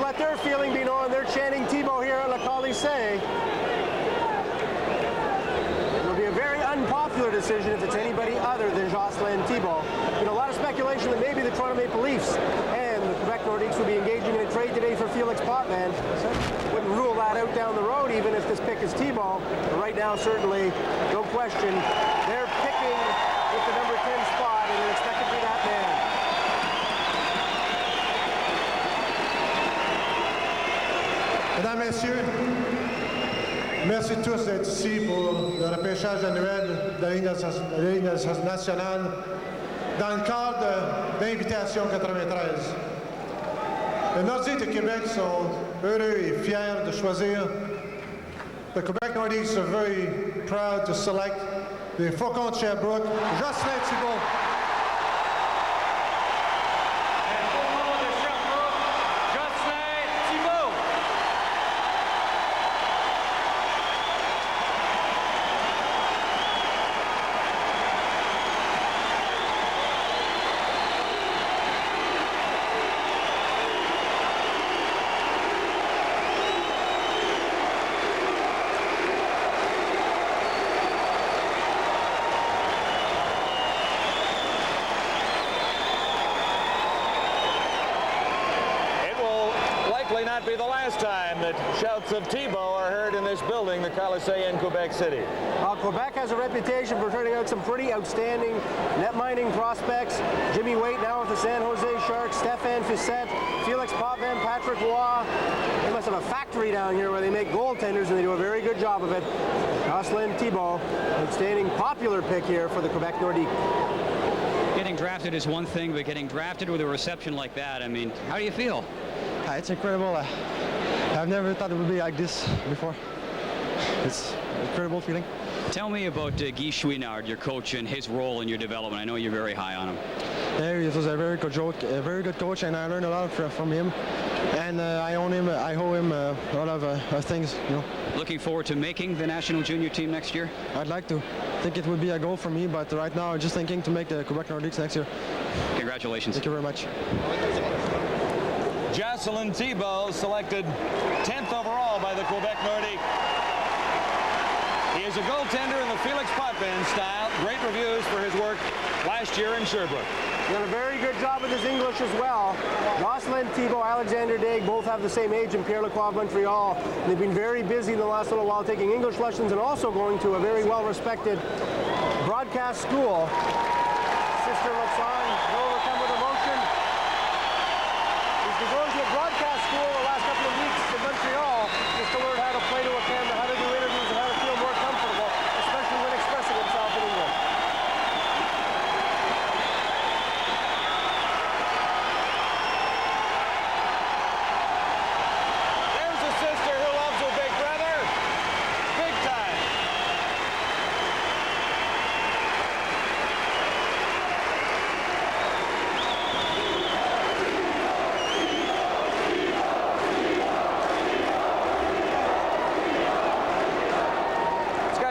let their feeling be known. They're chanting Thibault here at Le Colisée. It'll be a very unpopular decision if it's anybody other than JOCELYN Thibault. Been a lot of speculation that maybe the Toronto Maple Leafs and the Quebec Nordiques will be engaging in a trade today for Felix Potvin. Wouldn't rule that out down the road, even if this pick is Thibault. But right now, certainly, no question, they're picking with the number 10 spot, and they're expected to be that man. Mesdames, Messieurs, merci tous d'être ici pour le repêchage annuel de la Ligue nationale dans le cadre d'invitation 93. Les Nordiques de Québec sont heureux et fiers de choisir. The Quebec Nordiques are very proud to select the Faucon de Sherbrooke, JOCELYN Thibault. Not be the last time that shouts of Thibault are heard in this building, the Colisée in Quebec City. Well, Quebec has a reputation for turning out some pretty outstanding net mining prospects. Jimmy Waite now with the San Jose Sharks, Stéphane Fiset, Felix Potvin, Patrick Roy. They must have a factory down here where they make goaltenders, and they do a very good job of it. JOCELYN Thibault, outstanding popular pick here for the Quebec Nordiques. Getting drafted is one thing, but getting drafted with a reception like that, I mean, how do you feel? It's incredible. I've never thought it would be like this before. It's an incredible feeling. Tell me about Guy Chouinard, your coach, and his role in your development. I know you're very high on him. Yeah, he was a very good coach, and I learned a lot from him. And I owe him a lot of things, you know. Looking forward to making the national junior team next year? I'd like to. I think it would be a goal for me, but right now I'm just thinking to make the Quebec Nordiques next year. Congratulations. Thank you very much. JOCELYN Thibault selected 10th overall by the Quebec Nordiques. He is a goaltender in the Felix Potvin style. Great reviews for his work last year in Sherbrooke. He's done a very good job with his English as well. JOCELYN Thibault, Alexander Daig both have the same age in Pierre Lacroix of Montreal. They've been very busy in the last little while taking English lessons and also going to a very well-respected broadcast school. Sister looks on, no overcome with emotion. He's been going to a broadcast school the last couple of weeks in Montreal just to learn how to play to a camera, how to do interviews, and how to feel more comfortable, especially when expressing himself in English. There's a sister who loves her big brother. Big time.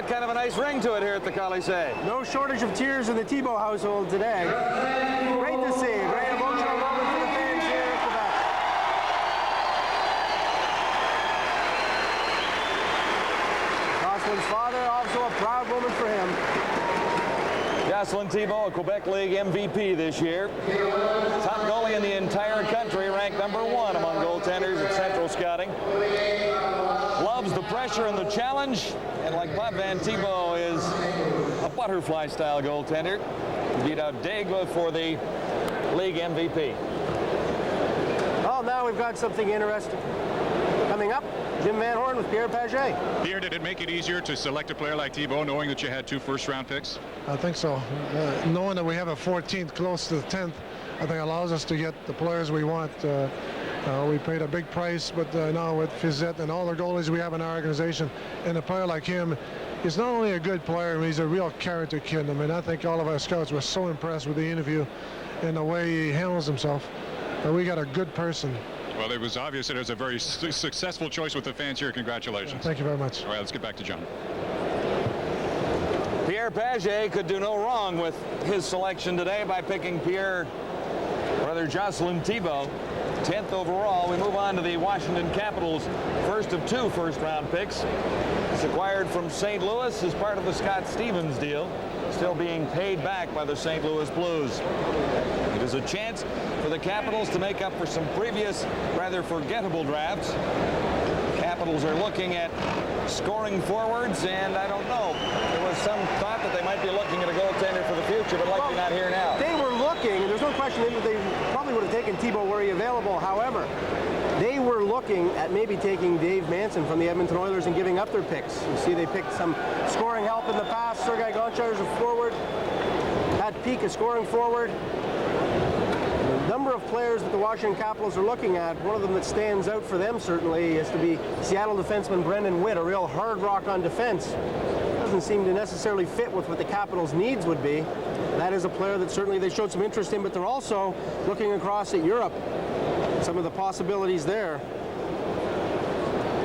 Kind of a nice ring to it here at the Colisée. No shortage of tears in the Thibault household today. Great to see. Great emotional moment for the fans here at Quebec. JOCELYN's father, also a proud moment for him. JOCELYN Thibault, a Quebec League MVP this year. Top goalie in the entire country, ranked #1 among goaltenders at Central Scouting. Loves the pressure and the challenge, and like Potvin, Thibault is a butterfly-style goaltender. Beat out Daig for the league MVP. Well, now we've got something interesting coming up. Jim Van Horn with Pierre Paget. Pierre, did it make it easier to select a player like Thibault, knowing that you had 2 first-round picks? I think so. Knowing that we have a 14th close to the 10th, I think allows us to get the players we want. We paid a big price, but now with Fiset and all the goalies we have in our organization, and a player like him, he's not only a good player, he's a real character kid. I mean, I think all of our scouts were so impressed with the interview and the way he handles himself. We got a good person. Well, it was obvious that it was a very successful choice with the fans here. Congratulations. Thank you very much. All right, let's get back to John. Pierre Paget could do no wrong with his selection today by picking brother JOCELYN Thibault, 10th overall. We move on to the Washington Capitals' first of 2 first-round picks. It's acquired from St. Louis as part of the Scott Stevens deal, still being paid back by the St. Louis Blues. It is a chance for the Capitals to make up for some previous, rather forgettable drafts. Capitals are looking at scoring forwards, and I don't know. There was some thought that they might be looking at a goaltender for the future, but likely not here now. They were looking, and there's no question they probably would have taken Thibault were he available. However, they were looking at maybe taking Dave Manson from the Edmonton Oilers and giving up their picks. You see, they picked some scoring help in the past. Sergei Gonchar is a forward. Pat Peake, a scoring forward. The number of players that the Washington Capitals are looking at, one of them that stands out for them certainly is to be Seattle defenseman Brendan Witt, a real hard rock on defense. Doesn't seem to necessarily fit with what the Capitals' needs would be. That is a player that certainly they showed some interest in, but they're also looking across at Europe. Some of the possibilities there.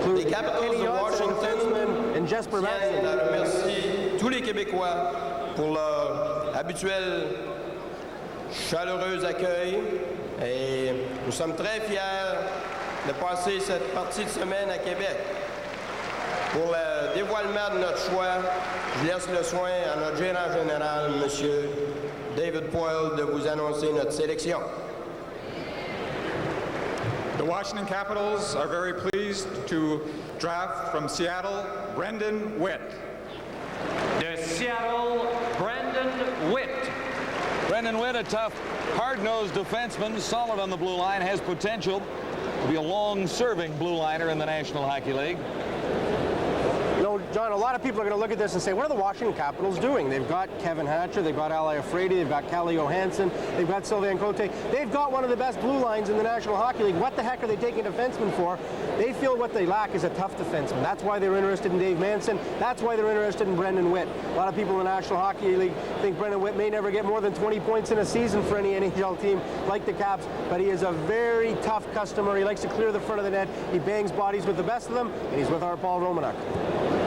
Les Capitals de Washington and Jesper tiennent à remercier tous les Québécois pour leur habituel chaleureux accueil. Et nous sommes très fiers de passer cette partie de semaine à Québec. Pour le dévoilement de notre choix, je laisse le soin à notre gérant général, M. David Poile, de vous annoncer notre sélection. The Washington Capitals are very pleased to draft from Seattle, Brendan Witt. De Seattle, Brendan Witt. Brendan Witt, a tough, hard-nosed defenseman, solid on the blue line, has potential to be a long-serving blue liner in the National Hockey League. You know, John, a lot of people are going to look at this and say, what are the Washington Capitals doing? They've got Kevin Hatcher, they've got Ali Afredi, they've got Calle Johansson, they've got Sylvain Cote. They've got one of the best blue lines in the National Hockey League. What the heck are they taking a defenseman for? They feel what they lack is a tough defenseman. That's why they're interested in Dave Manson. That's why they're interested in Brendan Witt. A lot of people in the National Hockey League think Brendan Witt may never get more than 20 points in a season for any NHL team like the Caps, but he is a very tough customer. He likes to clear the front of the net. He bangs bodies with the best of them, and he's with our Paul Romanek.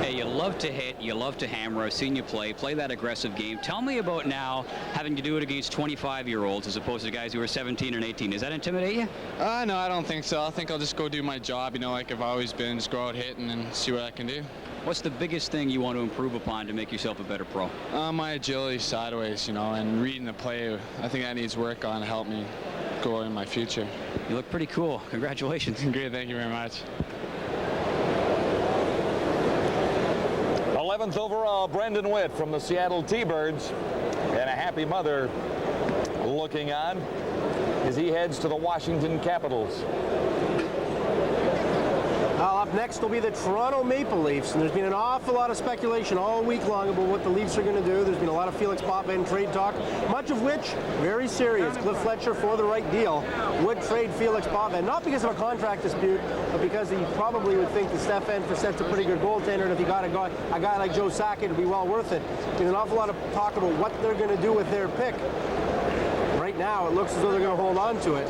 Hey, you love to hit, you love to hammer. I've seen you play that aggressive game. Tell me about now having to do it against 25-year-olds as opposed to guys who are 17 and 18. Does that intimidate you? No, I don't think so. I think I'll just go do my job, you know, like I've always been, just go out hitting and see what I can do. What's the biggest thing you want to improve upon to make yourself a better pro? My agility sideways, you know, and reading the play. I think that needs work on to help me go in my future. You look pretty cool. Congratulations. Great, thank you very much. 11th overall, Brendan Witt from the Seattle T-Birds, and a happy mother looking on as he heads to the Washington Capitals. Up next will be the Toronto Maple Leafs, and there's been an awful lot of speculation all week long about what the Leafs are going to do. There's been a lot of Felix Potvin trade talk, much of which very serious. Cliff Fletcher, for the right deal, would trade Felix Potvin, not because of a contract dispute, but because he probably would think that Stefan Frissett's a pretty good goaltender, and if you got a guy like Joe Sakic, it'd be well worth it. There's an awful lot of talk about what they're going to do with their pick. Right now, it looks as though they're going to hold on to it.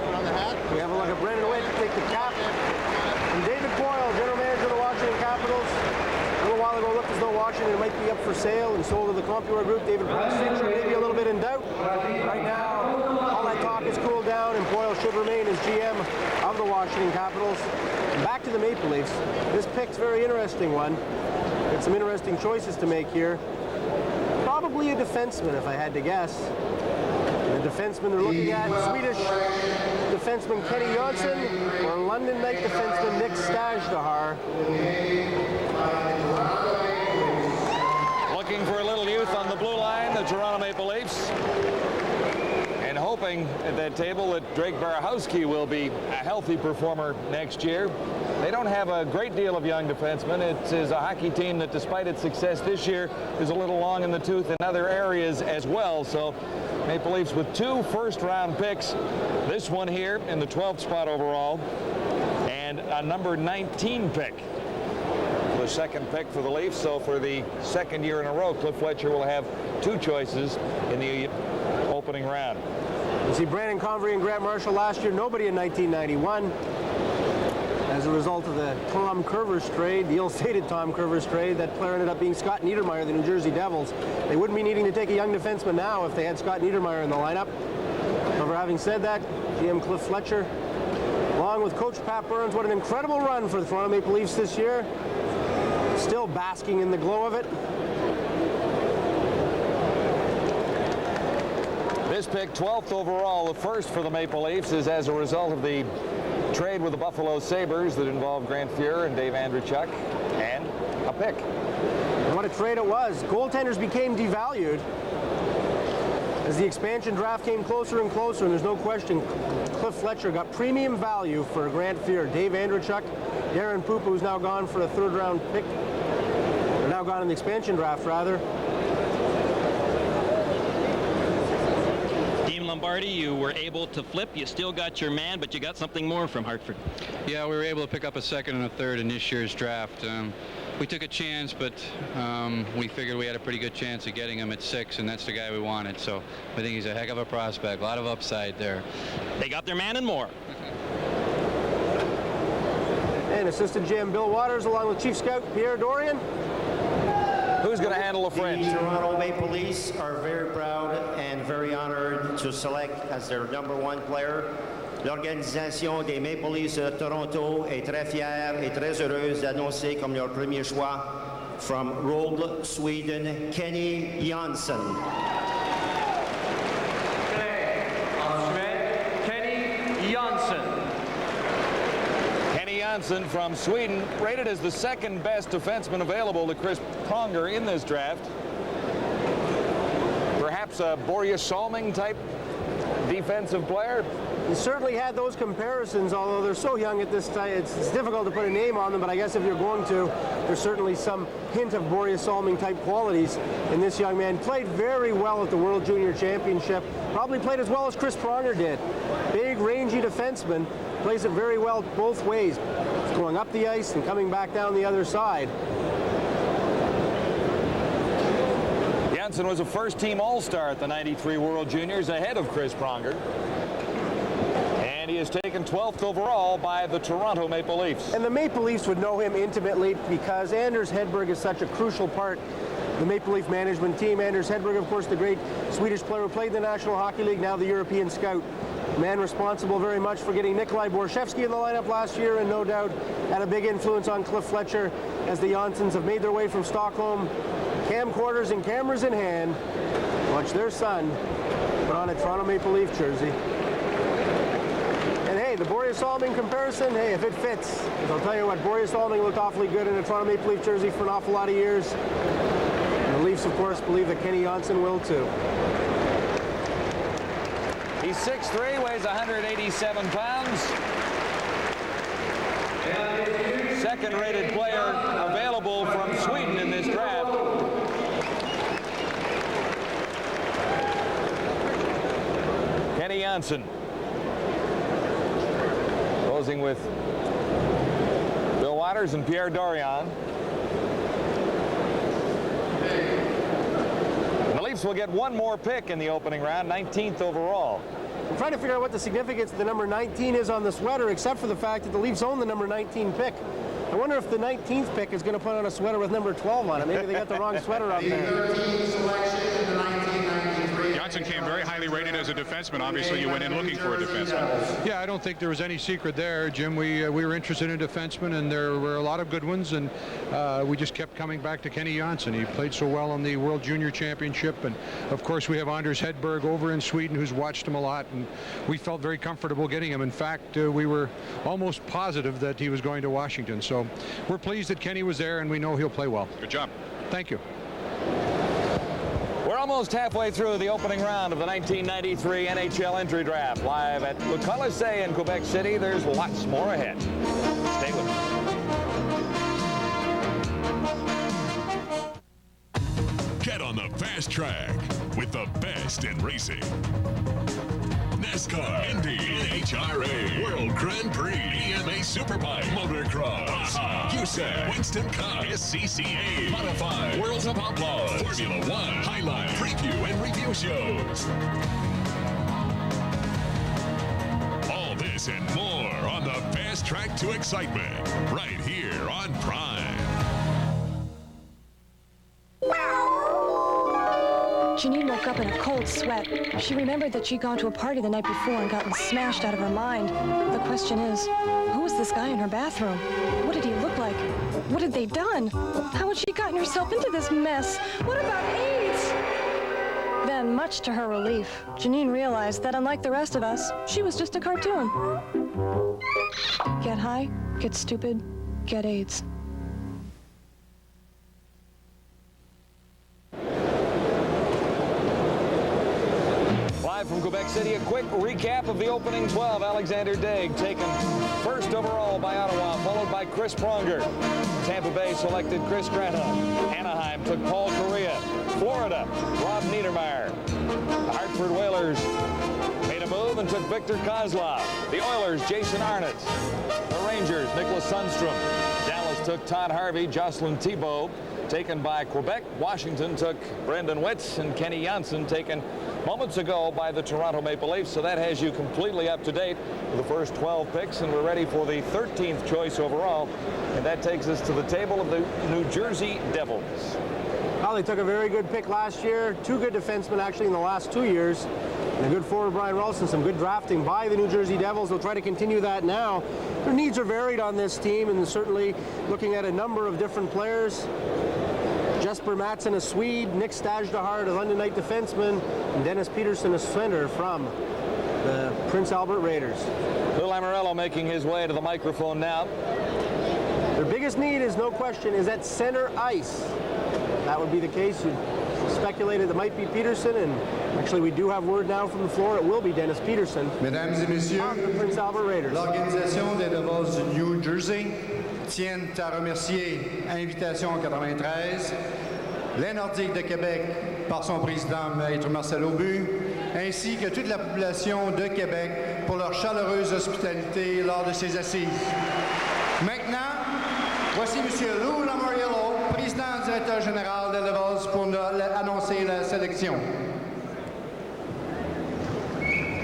We have a look at Brendan Witt, take the cap. And David Poile, general manager of the Washington Capitals. A little while ago, looked as though Washington might be up for sale and sold to the Computer Group. David Poile's future maybe a little bit in doubt. Right now, all that talk has cooled down, and Poile should remain as GM of the Washington Capitals. And back to the Maple Leafs. This pick's a very interesting one. Got some interesting choices to make here. Probably a defenseman, if I had to guess. The defenseman they're looking at, Swedish defenseman Kenny Jonsson or London Knight defenseman Nick STAJDUHAR. Looking for a little youth on the blue line, the Toronto Maple Leafs. And hoping at that table that Drake Barahowski will be a healthy performer next year. They don't have a great deal of young defensemen. It is a hockey team that, despite its success this year, is a little long in the tooth in other areas as well. So Maple Leafs with 2 first-round picks. This one here in the 12th spot overall, and a number 19 pick. The second pick for the Leafs. So for the second year in a row, Cliff Fletcher will have 2 choices in the opening round. You see Brandon Convery and Grant Marshall last year, nobody in 1991. As a result of the Tom Curvers trade, the ill-stated Tom Curvers trade, that player ended up being Scott Niedermayer, the New Jersey Devils. They wouldn't be needing to take a young defenseman now if they had Scott Niedermayer in the lineup. However, having said that, GM Cliff Fletcher, along with Coach Pat Burns. What an incredible run for the Toronto Maple Leafs this year. Still basking in the glow of it. This pick, 12th overall, the first for the Maple Leafs, is as a result of the trade with the Buffalo Sabres that involved Grant Fuhr and Dave Andreychuk, and a pick. And what a trade it was. Goaltenders became devalued as the expansion draft came closer and closer, and there's no question Cliff Fletcher got premium value for Grant Fuhr. Dave Andreychuk, Darren Poop, who's now gone for a third-round pick, or now gone in the expansion draft, rather. Lombardi, you were able to flip. You still got your man, but you got something more from Hartford. Yeah, we were able to pick up a second and a third in this year's draft. We took a chance, but we figured we had a pretty good chance of getting him at 6, and that's the guy we wanted. So I think he's a heck of a prospect. A lot of upside there. They got their man and more. And assistant GM Bill Waters, along with Chief Scout Pierre Dorian. Who's going to handle the French? The Toronto Maple Leafs are very proud and very honored to select as their #1 player. L'organisation des Maple Leafs de Toronto est très fière et très heureuse d'annoncer comme leur premier choix, from Rold, Sweden, Kenny Jonsson. Kenny Jonsson. Kenny Jonsson from Sweden, rated as the second best defenseman available to Chris Pronger in this draft. Perhaps a Borje Salming type defensive player. He certainly had those comparisons, although they're so young at this time, it's difficult to put a name on them, but I guess if you're going to, there's certainly some hint of Borje Salming type qualities in this young man. Played very well at the World Junior Championship, probably played as well as Chris Pronger did. Big, rangy defenseman, plays it very well both ways, going up the ice and coming back down the other side. Jonsson was a first-team All-Star at the '93 World Juniors ahead of Chris Pronger. And he is taken 12th overall by the Toronto Maple Leafs. And the Maple Leafs would know him intimately because Anders Hedberg is such a crucial part of the Maple Leaf management team. Anders Hedberg, of course, the great Swedish player who played in the National Hockey League, now the European scout. Man responsible very much for getting Nikolai Borshevsky in the lineup last year, and no doubt had a big influence on Cliff Fletcher as the Jonssons have made their way from Stockholm, camcorders and cameras in hand, watch their son put on a Toronto Maple Leaf jersey. And hey, the Borje Salming comparison, hey, if it fits, I'll tell you what, Borje Salming looked awfully good in a Toronto Maple Leaf jersey for an awful lot of years. And the Leafs, of course, believe that Kenny Jonsson will too. He's 6'3", weighs 187 pounds. Second-rated player available from Sweden in this draft. Kenny Jonsson. Closing with Bill Waters and Pierre Dorian. And the Leafs will get one more pick in the opening round, 19th overall. I'm trying to figure out what the significance of the number 19 is on the sweater, except for the fact that the Leafs own the number 19 pick. I wonder if the 19th pick is going to put on a sweater with number 12 on it. Maybe they got the wrong sweater up there. Jonsson came very highly rated as a defenseman. Obviously, you went in looking for a defenseman. Yeah, I don't think there was any secret there, Jim. We were interested in defensemen, and there were a lot of good ones, and we just kept coming back to Kenny Jonsson. He played so well on the World Junior Championship, and of course we have Anders Hedberg over in Sweden who's watched him a lot, and we felt very comfortable getting him. In fact, we were almost positive that he was going to Washington. So we're pleased that Kenny was there, and we know he'll play well. Good job. Thank you. We're almost halfway through the opening round of the 1993 NHL entry draft. Live at Le Colisée in Quebec City. There's lots more ahead. Stay with us. Get on the fast track with the best in racing. NASCAR, Indy, NHRA, World Grand Prix, EMA Superbike, Motocross, USAC, Winston Cup, SCCA, Modified, Worlds of Outlaws, Formula One, highlight, preview, and review shows. All this and more on the fast track to excitement, right here on Prime. Janine woke up in a cold sweat. She remembered that she'd gone to a party the night before and gotten smashed out of her mind. The question is, who was this guy in her bathroom? What did he look like? What had they done? How had she gotten herself into this mess? What about AIDS? Then, much to her relief, Janine realized that unlike the rest of us, she was just a cartoon. Get high, get stupid, get AIDS. Live from Quebec City, a quick recap of the opening 12. Alexander Daig taken first overall by Ottawa, followed by Chris Pronger. Tampa Bay selected Chris Granholm. Anaheim took Paul Correa. Florida, Rob Niedermeyer. The Hartford Whalers made a move and took Victor Kozlov. The Oilers, Jason Arnott. The Rangers, Nicholas Sundstrom. Dallas took Todd Harvey, JOCELYN THIBAULT. Taken by Quebec. Washington took Brendan Witz, and Kenny Janssen taken moments ago by the Toronto Maple Leafs. So that has you completely up to date with the first 12 picks, and we're ready for the 13th choice overall. And that takes us to the table of the New Jersey Devils. Well, they took a very good pick last year. Two good defensemen actually in the last 2 years. And a good forward, Brian Ralston, some good drafting by the New Jersey Devils. They'll try to continue that now. Their needs are varied on this team, and certainly looking at a number of different players. Jesper Mattsson, a Swede, Nick STAJDUHAR, a London Knight defenseman, and Dennis Peterson, a center from the Prince Albert Raiders. Lou Lamoriello making his way to the microphone now. Their biggest need is, no question, is at center ice. That would be the case. You speculated it might be Peterson, and actually we do have word now from the floor it will be Dennis Peterson. Mesdames et messieurs, the Prince Albert Raiders. L'organisation des Devils du New Jersey tiennent à remercier Invitation 93, les Nordiques de Québec par son président Maître Marcel Aubu, ainsi que toute la population de Québec pour leur chaleureuse hospitalité lors de ces assises. Maintenant, voici M. Lou Lamoriello, président directeur général des Devils, pour annoncer la sélection.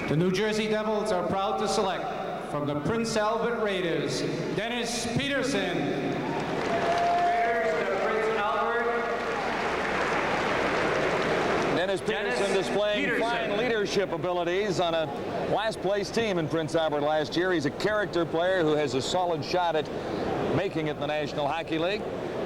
The New Jersey Devils are proud to select from the Prince Albert Raiders, Dennis Peterson. Raiders to Prince Albert. Dennis Peterson displaying fine leadership abilities on a last-place team in Prince Albert last year. He's a character player who has a solid shot at making it in the National Hockey League.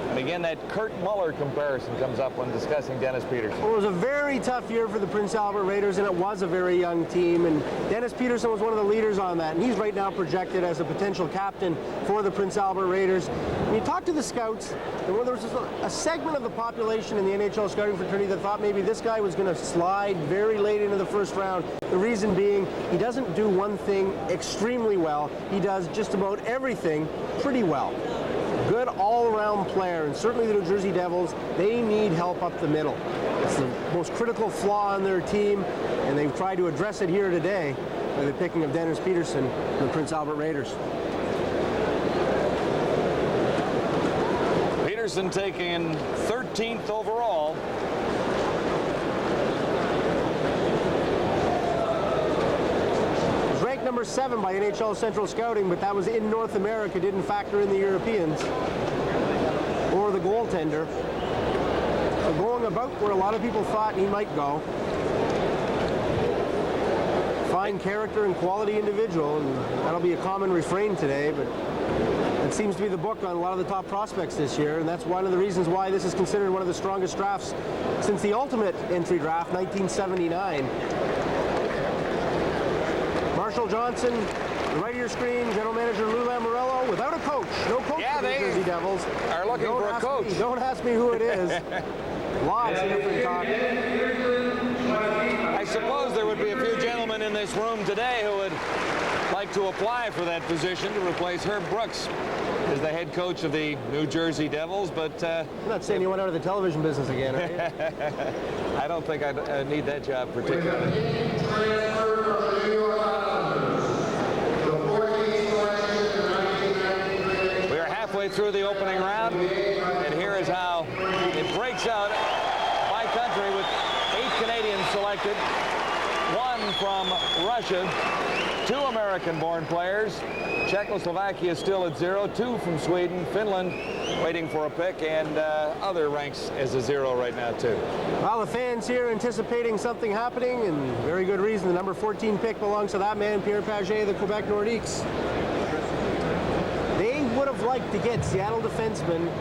And again, that Kurt Muller comparison comes up when discussing Dennis Peterson. Well, it was a very tough year for the Prince Albert Raiders, and it was a very young team. And Dennis Peterson was one of the leaders on that. And he's right now projected as a potential captain for the Prince Albert Raiders. When you talk to the scouts, there was a segment of the population in the NHL scouting fraternity that thought maybe this guy was going to slide very late into the first round. The reason being, he doesn't do one thing extremely well. He does just about everything pretty well. Good all-around player, and certainly the New Jersey Devils, they need help up the middle. It's the most critical flaw on their team, and they've tried to address it here today by the picking of Dennis Peterson and the Prince Albert Raiders. Peterson taking 13th overall. Number 7 by NHL Central Scouting, but that was in North America, didn't factor in the Europeans or the goaltender. So going about where a lot of people thought he might go. Fine character and quality individual, and that'll be a common refrain today, but it seems to be the book on a lot of the top prospects this year, and that's one of the reasons why this is considered one of the strongest drafts since the ultimate entry draft, 1979. Marshall Johnson, the right of your screen, General Manager Lou Lamoriello, without a coach. No coach for the New Jersey Devils. Are looking for a coach. Don't ask me who it is. Lots of different talk. I suppose there would be a few gentlemen in this room today who would like to apply for that position to replace Herb Brooks as the head coach of the New Jersey Devils, but... I'm not saying you went out of the television business again, are you? I don't think I need that job particularly. Through the opening round, and here is how it breaks out by country with 8 Canadians selected, 1 from Russia, 2 American-born players. Czechoslovakia still at 0, 2 from Sweden. Finland waiting for a pick, and other ranks as a 0 right now, too. Well, the fans here anticipating something happening, and very good reason. The number 14 pick belongs to that man, Pierre Pagé, the Quebec Nordiques. They would have liked to get Seattle defenseman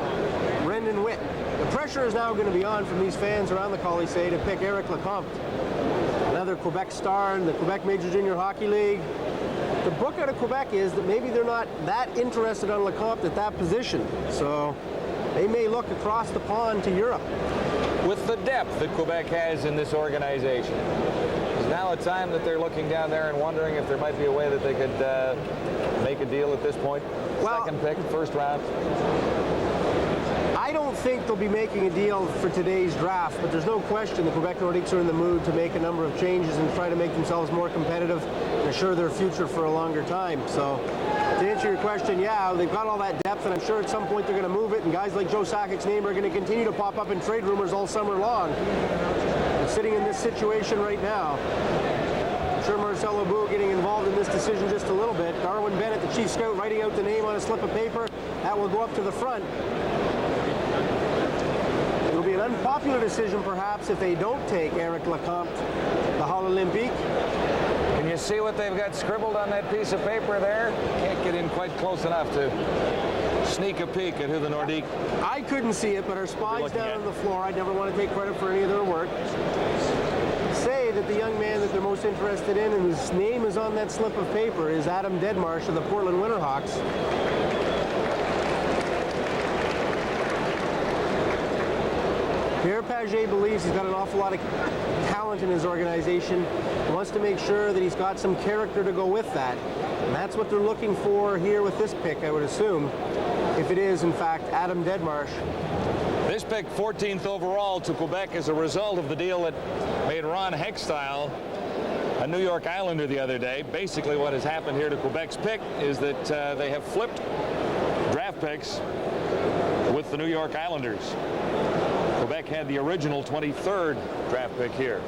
Brendan Witt. The pressure is now going to be on from these fans around the Colisée to pick Eric Lecomte, another Quebec star in the Quebec Major Junior Hockey League. The book out of Quebec is that maybe they're not that interested on Lecomte at that position, so they may look across the pond to Europe. With the depth that Quebec has in this organization, is now a time that they're looking down there and wondering if there might be a way that they could make a deal at this point? Well, second pick, first round. I don't think they'll be making a deal for today's draft, but there's no question the Quebec Nordiques are in the mood to make a number of changes and try to make themselves more competitive and assure their future for a longer time. So to answer your question, yeah, they've got all that depth, and I'm sure at some point they're going to move it, and guys like Joe Sakic's name are going to continue to pop up in trade rumors all summer long. They're sitting in this situation right now. I'm sure Marcel Lebeau getting involved in this decision just a little bit. Darwin Bennett, the chief scout, writing out the name on a slip of paper. That will go up to the front. It'll be an unpopular decision, perhaps, if they don't take Eric Lecomte, the Hall Olympique. Can you see what they've got scribbled on that piece of paper there? Can't get in quite close enough to sneak a peek at who the Nordique... I couldn't see it, but our spies down on the floor, I'd never want to take credit for any of their work, say that the young man that they're most interested in and whose name is on that slip of paper is Adam Deadmarsh of the Portland Winterhawks. Pierre Pagé believes he's got an awful lot of talent in his organization. He wants to make sure that he's got some character to go with that. And that's what they're looking for here with this pick, I would assume, if it is, in fact, Adam Deadmarsh. This pick, 14th overall to Quebec, as a result of the deal that made Ron Hextile a New York Islander the other day. Basically what has happened here to Quebec's pick is that they have flipped draft picks with the New York Islanders. Quebec had the original 23rd draft pick here.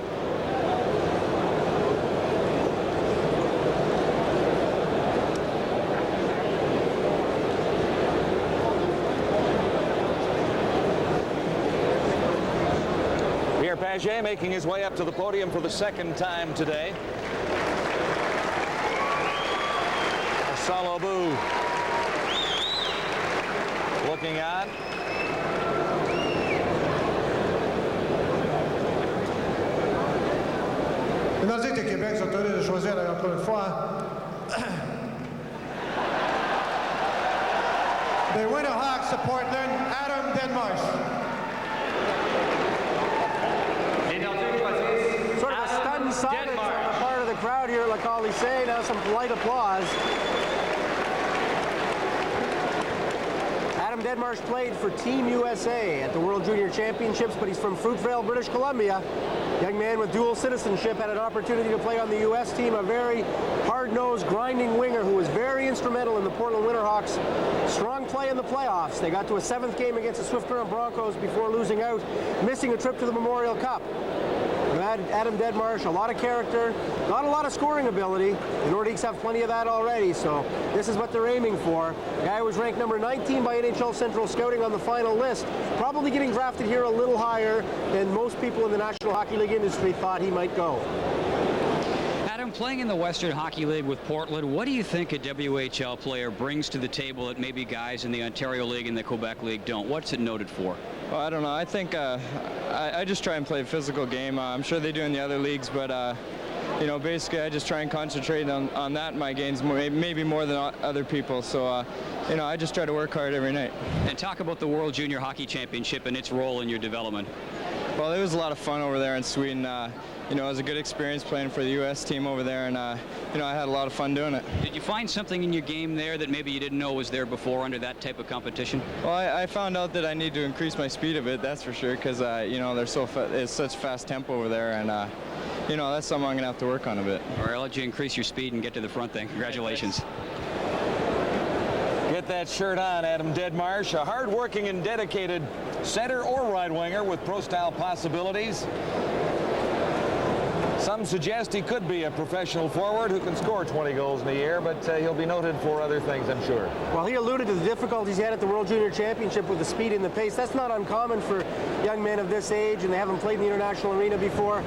Pierre Pagé making his way up to the podium for the second time today. Marcel Lebeau looking on. Les Nordiques de Québec sont heureux de choisir encore une fois the Winterhawks of Portland, Adam Deadmarsh. Sort of a stunned silence on the part of the crowd here at La Colisée. Now some polite applause. Adam Deadmarsh played for Team USA at the World Junior Championships, but he's from Fruitvale, British Columbia. Young man with dual citizenship had an opportunity to play on the U.S. team, a very hard-nosed, grinding winger who was very instrumental in the Portland Winterhawks' strong play in the playoffs. They got to a 7th game against the Swift Current Broncos before losing out, missing a trip to the Memorial Cup. You had Adam Deadmarsh, a lot of character, not a lot of scoring ability. The Nordiques have plenty of that already, so this is what they're aiming for. The guy was ranked number 19 by NHL Central Scouting on the final list, probably getting drafted here a little higher than most people in the National Hockey League industry thought he might go. Adam, playing in the Western Hockey League with Portland, what do you think a WHL player brings to the table that maybe guys in the Ontario League and the Quebec League don't? What's it noted for? Well, I don't know. I think I just try and play a physical game. I'm sure they do in the other leagues, but you know, basically I just try and concentrate on that in my games, maybe more than other people. So, you know, I just try to work hard every night. And talk about the World Junior Hockey Championship and its role in your development. Well, it was a lot of fun over there in Sweden. You know, it was a good experience playing for the U.S. team over there, and you know, I had a lot of fun doing it. Did you find something in your game there that maybe you didn't know was there before under that type of competition? Well, I found out that I need to increase my speed a bit, that's for sure, because you know, it's such fast tempo over there, and you know, that's something I'm going to have to work on a bit. All right, I'll let you increase your speed and get to the front then. Congratulations. Get that shirt on, Adam Deadmarsh, a hard-working and dedicated center or right winger with pro-style possibilities. Some suggest he could be a professional forward who can score 20 goals in a year, but he'll be noted for other things, I'm sure. Well, he alluded to the difficulties he had at the World Junior Championship with the speed and the pace. That's not uncommon for young men of this age, and they haven't played in the international arena before.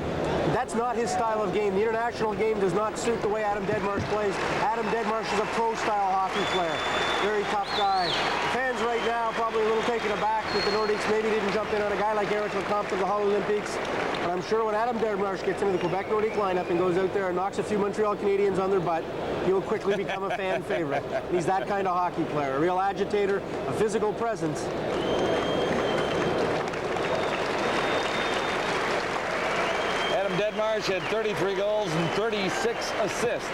That's not his style of game. The international game does not suit the way Adam Deadmarsh plays. Adam Deadmarsh is a pro-style hockey player. Very tough guy. Fans right now probably a little taken aback that the Nordiques maybe didn't jump in on a guy like Eric Lecomte of the Hull Olympics. But I'm sure when Adam Deadmarsh gets into the Quebec Nordique lineup and goes out there and knocks a few Montreal Canadiens on their butt, he'll quickly become a fan favorite. And he's that kind of hockey player, a real agitator, a physical presence. Adam Deadmarsh had 33 goals and 36 assists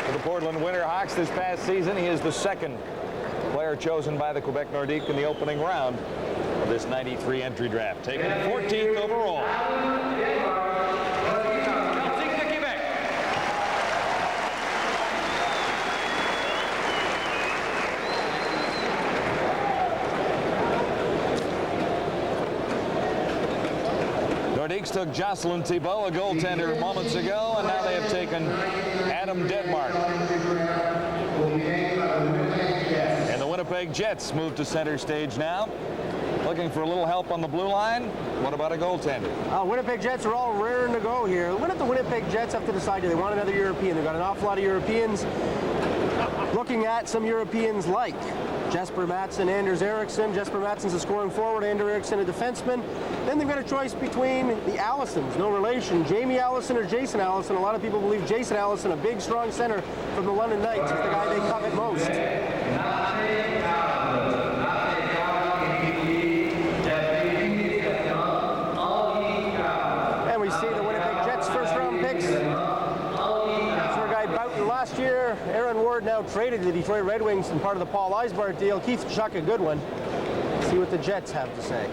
for the Portland Winterhawks this past season. He is the second player chosen by the Quebec Nordique in the opening round of this 93 entry draft, taken 14th overall. Nordiques took JOCELYN Thibault, a goaltender, moments ago, and now they have taken Adam Deadmarsh. And the Winnipeg Jets move to center stage now. Looking for a little help on the blue line. What about a goaltender? Winnipeg Jets are all raring to go here. What if the Winnipeg Jets have to decide, do they want another European? They've got an awful lot of Europeans. Looking at some Europeans like Jesper Mattsson, Anders Eriksson. Jesper Mattsson's a scoring forward, Anders Eriksson a defenseman. Then they've got a choice between the Allisons, no relation, Jamie Allison or Jason Allison. A lot of people believe Jason Allison, a big, strong center from the London Knights, is the guy they covet most. And we see the Winnipeg Jets first-round picks. For a guy Boughton last year, Aaron Ward now traded to the Detroit Red Wings and part of the Paul Eisbart deal. Keith Tkachuk, a good one. See what the Jets have to say.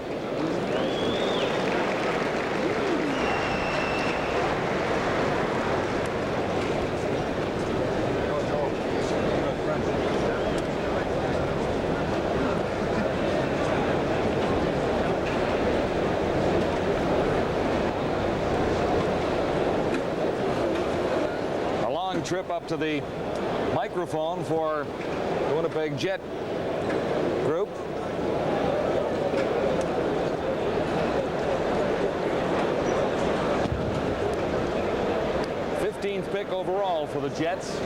Trip up to the microphone for the Winnipeg Jet group. #15th pick overall for the Jets.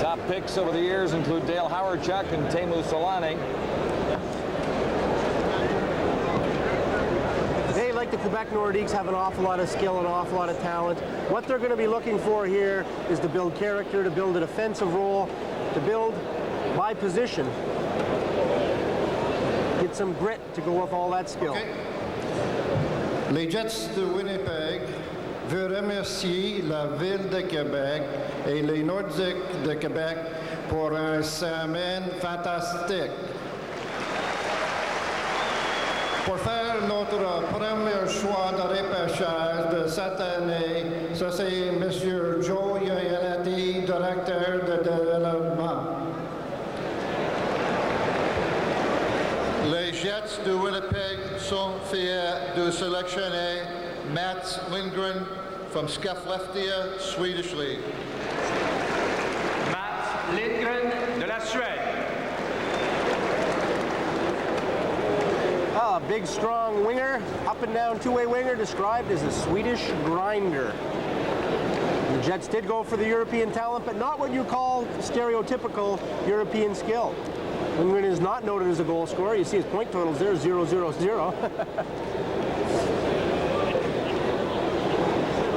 Top picks over the years include Dale Hawerchuk and Teemu Selanne. Like the Quebec Nordiques have an awful lot of skill and an awful lot of talent. What they're going to be looking for here is to build character, to build a defensive role, to build by position. Get some grit to go with all that skill. Okay. Les Jets de Winnipeg veulent remercier la Ville de Québec et les Nordiques de Québec pour une semaine fantastique. Pour faire notre premier choix de repêchage de cette année, ça c'est M. Joe Yanati, directeur de développement. Les Jets de Winnipeg sont fiers de sélectionner Mats Lindgren from Skellefteå, Swedish League. Mats Lindgren de la Suède. A big, strong winger, up and down two-way winger, described as a Swedish grinder. The Jets did go for the European talent, but not what you call stereotypical European skill. Lindgren is not noted as a goal scorer. You see his point totals there, 0-0-0.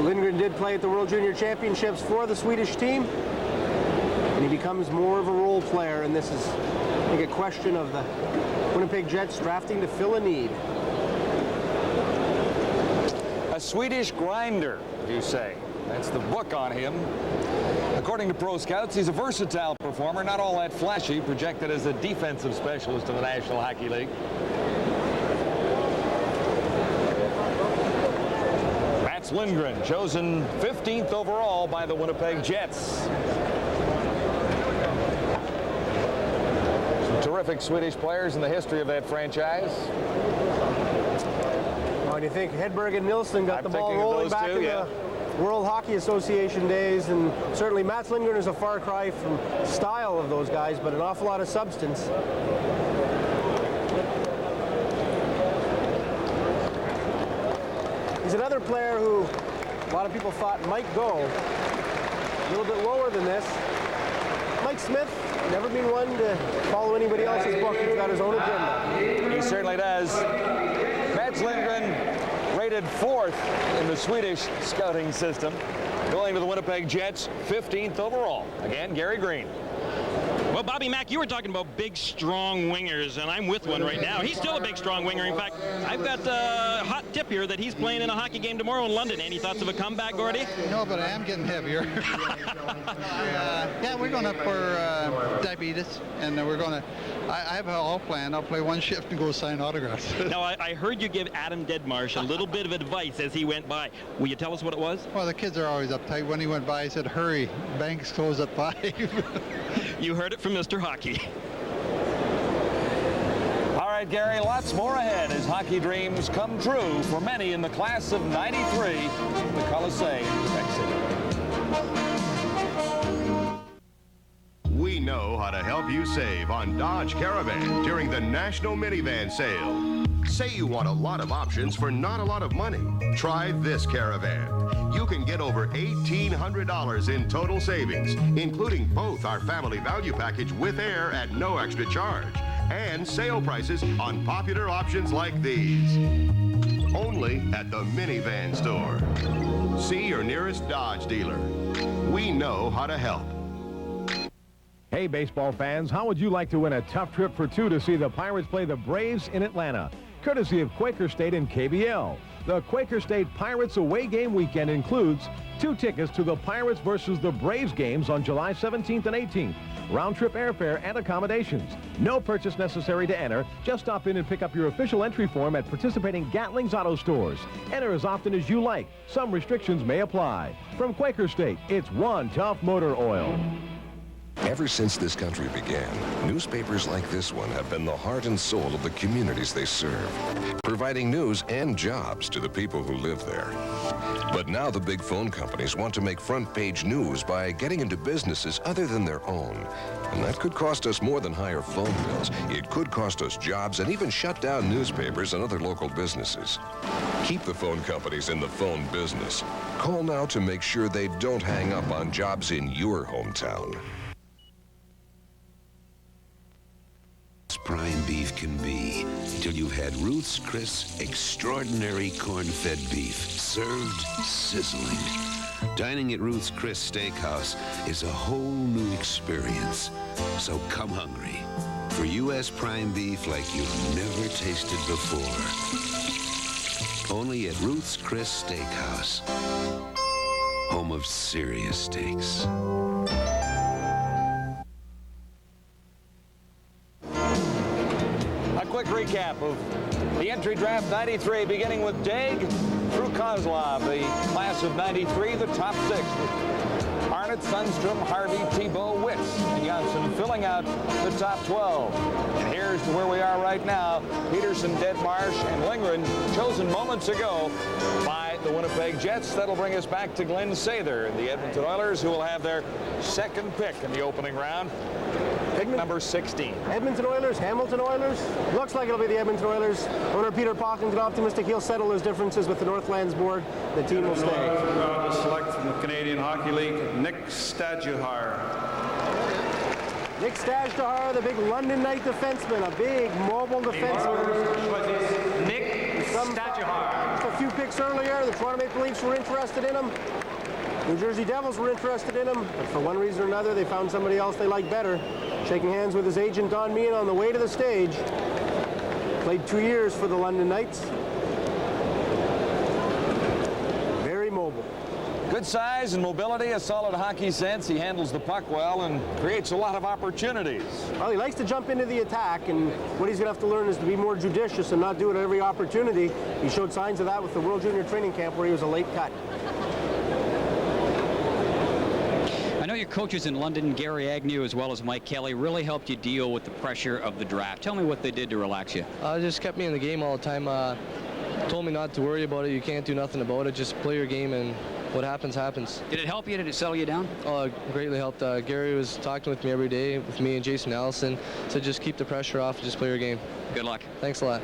Lindgren did play at the World Junior Championships for the Swedish team, and he becomes more of a role player, and this is, I think, a question of the Winnipeg Jets drafting to fill a need. A Swedish grinder, you say. That's the book on him. According to Pro Scouts, he's a versatile performer, not all that flashy, projected as a defensive specialist in the National Hockey League. Mats Lindgren, chosen 15th overall by the Winnipeg Jets. Some terrific Swedish players in the history of that franchise. Well, and you think Hedberg and Nilsson got the ball rolling back in the World Hockey Association days, and certainly Mats Lindgren is a far cry from style of those guys, but an awful lot of substance. He's another player who a lot of people thought might go a little bit lower than this. Mike Smith, never been one to follow anybody else's book. He's got his own agenda. He certainly does. Mats Lindgren rated 4th in the Swedish scouting system, going to the Winnipeg Jets, 15th overall. Again, Gary Green. Well, Bobby Mack, you were talking about big, strong wingers, and I'm with one right now. He's still a big, strong winger. In fact, I've got a hot tip here that he's playing in a hockey game tomorrow in London. Any thoughts of a comeback, Gordy? No, but I am getting heavier. Yeah, we're going up for diabetes, and we're going to, I have it all planned. I'll play one shift and go sign autographs. Now, I heard you give Adam Deadmarsh a little bit of advice as he went by. Will you tell us what it was? Well, the kids are always uptight. When he went by, he said, hurry, banks close at 5. You heard it from Mr. Hockey. All right, Gary, lots more ahead as hockey dreams come true for many in the class of '93, the Coliseum, Quebec City. We know how to help you save on Dodge Caravan during the National Minivan Sale. Say you want a lot of options for not a lot of money. Try this Caravan. You can get over $1,800 in total savings, including both our family value package with air at no extra charge and sale prices on popular options like these. Only at the Minivan Store. See your nearest Dodge dealer. We know how to help. Hey, baseball fans, how would you like to win a tough trip for two to see the Pirates play the Braves in Atlanta? Courtesy of Quaker State and KBL. The Quaker State Pirates away game weekend includes 2 tickets to the Pirates versus the Braves games on July 17th and 18th. Round-trip airfare and accommodations. No purchase necessary to enter. Just stop in and pick up your official entry form at participating Gatling's Auto Stores. Enter as often as you like. Some restrictions may apply. From Quaker State, it's One Tough Motor Oil. Ever since this country began, newspapers like this one have been the heart and soul of the communities they serve, providing news and jobs to the people who live there. But now the big phone companies want to make front-page news by getting into businesses other than their own. And that could cost us more than higher phone bills. It could cost us jobs and even shut down newspapers and other local businesses. Keep the phone companies in the phone business. Call now to make sure they don't hang up on jobs in your hometown. Prime beef can be till you've had Ruth's Chris Extraordinary Corn-Fed Beef, served sizzling. Dining at Ruth's Chris Steakhouse is a whole new experience. So come hungry for U.S. prime beef like you've never tasted before. Only at Ruth's Chris Steakhouse, home of serious steaks. Quick recap of the entry draft '93, beginning with Daig through Kozlov, the class of '93, the top 6 with Arnott, Sundstrom, Harvey, Thibault, Witz, and Jonsson filling out the top 12. And here's to where we are right now. Pederson, Deadmarsh, and Lindgren chosen moments ago by the Winnipeg Jets. That'll bring us back to Glenn Sather and the Edmonton Oilers, who will have their 2nd pick in the opening round. Pick number 16. Edmonton Oilers, Hamilton Oilers. Looks like it'll be the Edmonton Oilers. Owner Peter Pocklington optimistic he'll settle his differences with the Northlands board. The team will stay. To select from the Canadian Hockey League, Nick STAJDUHAR. Nick STAJDUHAR, the big London Knight defenseman, a big mobile defenseman. Nick STAJDUHAR. Just a few picks earlier, the Toronto Maple Leafs were interested in him. New Jersey Devils were interested in him, but for one reason or another, they found somebody else they liked better. Shaking hands with his agent, Don Meehan, on the way to the stage. Played 2 years for the London Knights. Very mobile. Good size and mobility, a solid hockey sense. He handles the puck well and creates a lot of opportunities. Well, he likes to jump into the attack, and what he's going to have to learn is to be more judicious and not do it at every opportunity. He showed signs of that with the World Junior Training Camp where he was a late cut. I know your coaches in London, Gary Agnew as well as Mike Kelly, really helped you deal with the pressure of the draft. Tell me what they did to relax you. Just kept me in the game all the time. Told me not to worry about it. You can't do nothing about it. Just play your game, and what happens, happens. Did it help you? Did it settle you down? Oh, greatly helped. Gary was talking with me every day, with me and Jason Allison, said just keep the pressure off and just play your game. Good luck. Thanks a lot.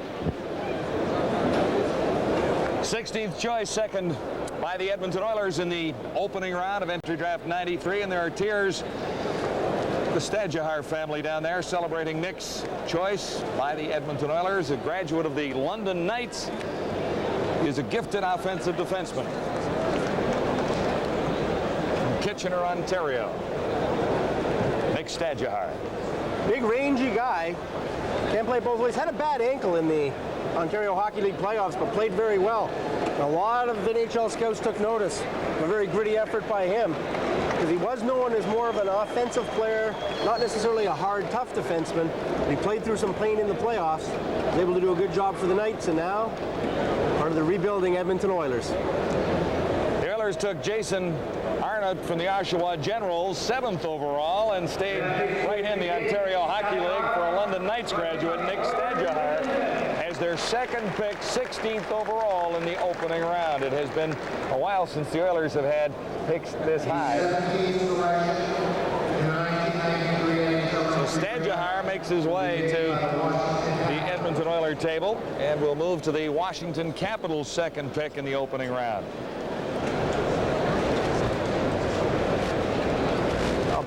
16th choice, second by the Edmonton Oilers in the opening round of Entry Draft 93, and there are tears. The STAJDUHAR family down there celebrating Nick's choice by the Edmonton Oilers. A graduate of the London Knights. He is a gifted offensive defenseman from Kitchener, Ontario. Nick STAJDUHAR. Big, rangy guy. Can't play both ways. Had a bad ankle in the Ontario Hockey League playoffs, but played very well. A lot of NHL scouts took notice of a very gritty effort by him, because he was known as more of an offensive player, not necessarily a hard, tough defenseman. But he played through some pain in the playoffs, was able to do a good job for the Knights, and now part of the rebuilding Edmonton Oilers. The Oilers took Jason Arnott from the Oshawa Generals, 7th overall, and stayed right in the Ontario Hockey League for a London Knights graduate, Nick STAJDUHAR, as their second pick, 16th overall in the opening round. It has been a while since the Oilers have had picks this high. So STAJDUHAR makes his way to the Edmonton Oiler table, and will move to the Washington Capitals' second pick in the opening round.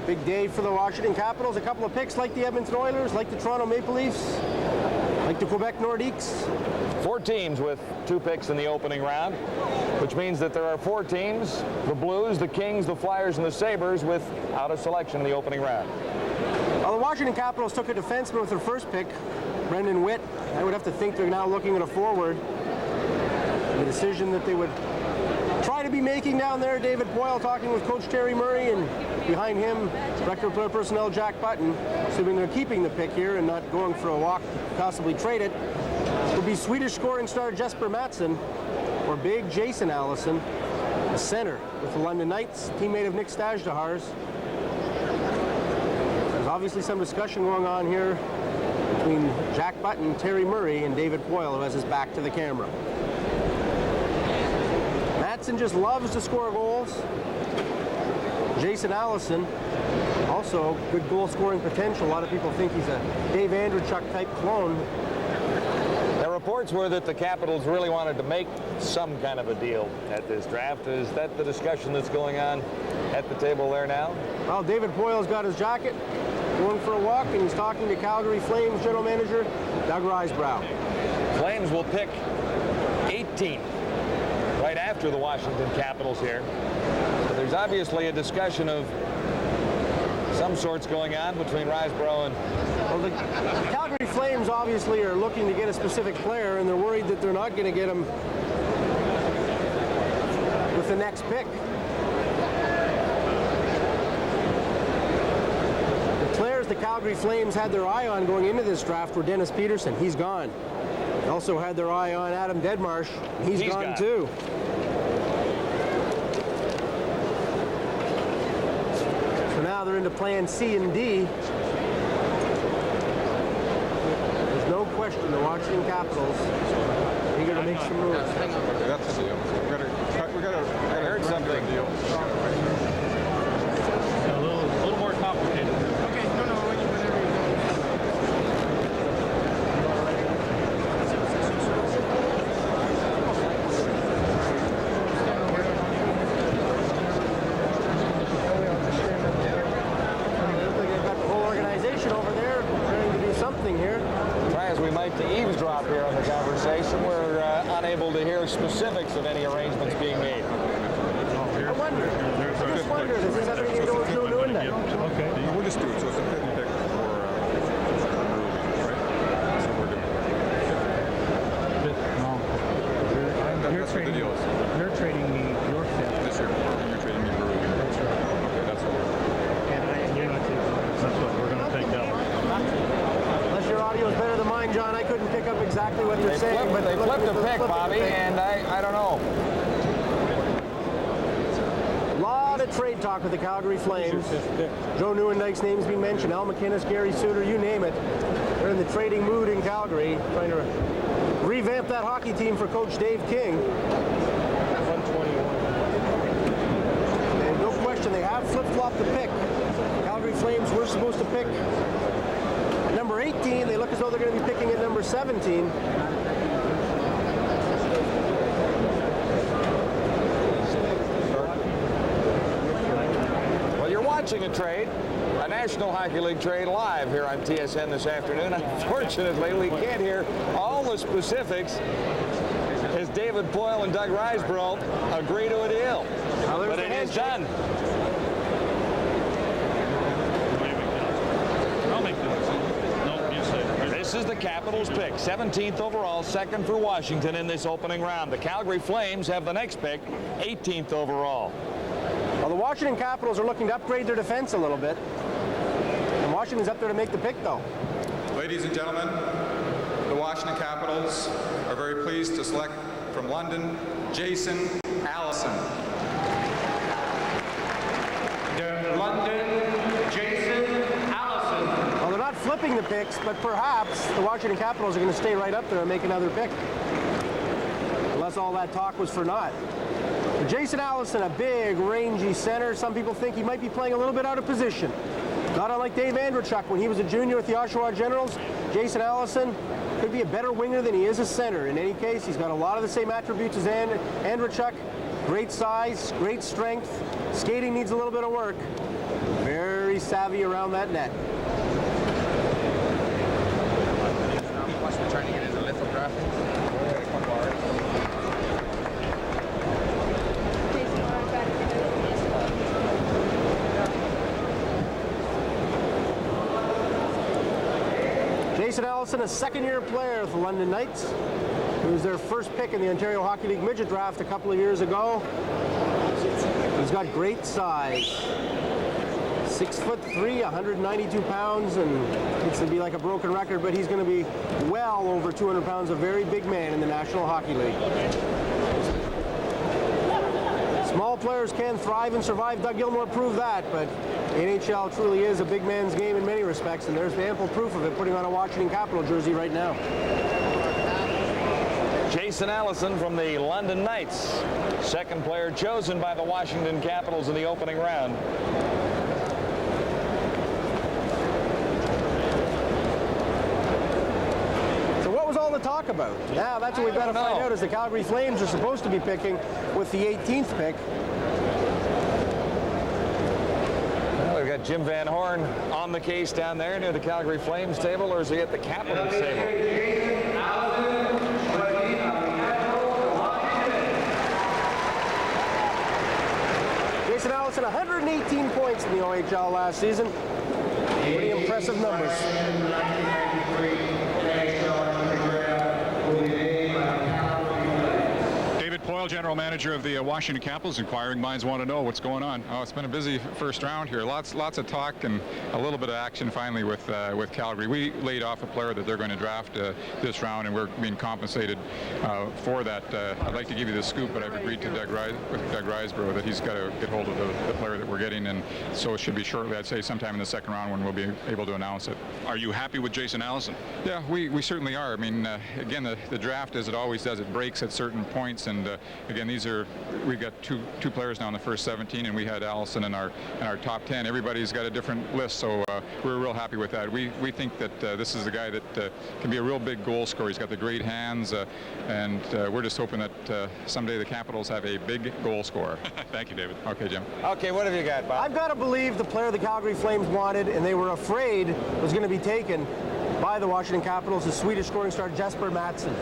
Big day for the Washington Capitals. A couple of picks like the Edmonton Oilers, like the Toronto Maple Leafs, like the Quebec Nordiques. 4 teams with 2 picks in the opening round, which means that there are 4 teams, the Blues, the Kings, the Flyers, and the Sabres, without a selection in the opening round. Well, the Washington Capitals took a defenseman with their first pick, Brendan Witt. I would have to think they're now looking at a forward. The decision that they would try to be making down there, David Boyle talking with Coach Terry Murray, and behind him, Director of Player Personnel Jack Button, assuming they're keeping the pick here and not going for a walk, possibly trade it, would be Swedish scoring star Jesper Mattsson or big Jason Allison, the center with the London Knights, teammate of Nick STAJDUHAR's. There's obviously some discussion going on here between Jack Button, Terry Murray, and David Boyle, who has his back to the camera. Mattsson just loves to score goals. Jason Allison, also good goal scoring potential. A lot of people think he's a Dave Andreychuk type clone. The reports were that the Capitals really wanted to make some kind of a deal at this draft. Is that the discussion that's going on at the table there now? Well, David Boyle's got his jacket, going for a walk, and he's talking to Calgary Flames general manager Doug Risebrough. Flames will pick 18 right after the Washington Capitals here. So there's obviously a discussion of some sorts going on between Risebrough and... Well, the Calgary Flames obviously are looking to get a specific player, and they're worried that they're not going to get him with the next pick. The players the Calgary Flames had their eye on going into this draft were Dennis Peterson. He's gone. They also had their eye on Adam Deadmarsh. He's gone too. So now they're into plan C and D. There's no question the Washington Capitals are eager to make some moves. That's the deal. We got to I heard something. A little more complicated. Okay, no, eavesdrop here on the conversation. We're unable to hear specifics of any arrangements being made. I wonder. I just wonder, does this have anything to do with Joe doing that? Okay. We'll just do it. So it's a 50 pick for right? So we're good. You're trading me your fifth. This year. And you're trading me Brew. That's right. Okay, that's what we're And you're not taking. That's what we're going to take that one. Unless your audio is better than mine, John, I couldn't pick up exactly what you're saying. But they flipped a pick, Bobby, and I don't know. A lot lot of trade talk with the Calgary Flames. Joe Nieuwendyke's name's been mentioned, Al McInnes, Gary Suter, you name it. They're in the trading mood in Calgary, trying to revamp that hockey team for Coach Dave King. 121. And no question, they have flip-flopped the pick. Calgary Flames were supposed to pick at number 18. They look as though they're going to be picking at number 17. Watching a trade, a National Hockey League trade live here on TSN this afternoon. Unfortunately, we can't hear all the specifics as David Poyle and Doug Riseborough agree to a deal. But it is done. This is the Capitals pick, 17th overall, second for Washington in this opening round. The Calgary Flames have the next pick, 18th overall. Well, the Washington Capitals are looking to upgrade their defense a little bit. And Washington's up there to make the pick, though. Ladies and gentlemen, the Washington Capitals are very pleased to select from London, Jason Allison. London, Jason Allison. Well, they're not flipping the picks, but perhaps the Washington Capitals are going to stay right up there and make another pick. Unless all that talk was for naught. Jason Allison, a big, rangy center. Some people think he might be playing a little bit out of position. Not unlike Dave Andreychuk when he was a junior with the Oshawa Generals. Jason Allison could be a better winger than he is a center. In any case, he's got a lot of the same attributes as Andreychuk. Great size, great strength. Skating needs a little bit of work. Very savvy around that net. Trying to get into lithography. Jason Allison, a second-year player with the London Knights. He was their first pick in the Ontario Hockey League Midget Draft a couple of years ago. He's got great size. 6'3", 192 pounds, and it's going to be like a broken record, but he's going to be well over 200 pounds, a very big man in the National Hockey League. Small players can thrive and survive. Doug Gilmour proved that, but NHL truly is a big man's game in many respects, and there's the ample proof of it, putting on a Washington Capital jersey right now. Jason Allison from the London Knights, second player chosen by the Washington Capitals in the opening round. All the talk about. Now that's what we better find out, as the Calgary Flames are supposed to be picking with the 18th pick. Well, we've got Jim Van Horn on the case down there near the Calgary Flames table, or is he at the Capitals table? Jason Allison, 118 points in the OHL last season. Pretty impressive numbers. Poyle, general manager of the Washington Capitals. Inquiring minds want to know what's going on. Oh, it's been a busy first round here. Lots of talk and a little bit of action finally with Calgary. We laid off a player that they're going to draft this round, and we're being compensated for that. I'd like to give you the scoop, but I've agreed to Doug Riseborough that he's got to get hold of the player that we're getting, and so it should be shortly. I'd say sometime in the second round when we'll be able to announce it. Are you happy with Jason Allison? Yeah, we certainly are. I mean, again, the draft, as it always does, it breaks at certain points, and again, we've got two players now in the first 17, and we had Allison in our top 10. Everybody's got a different list, so we're real happy with that. We think that this is the guy that can be a real big goal scorer. He's got the great hands, and we're just hoping that someday the Capitals have a big goal scorer. Thank you, David. Okay, Jim. Okay, what have you got, Bob? I've got to believe the player the Calgary Flames wanted and they were afraid was going to be taken by the Washington Capitals is Swedish scoring star Jesper Mattsson.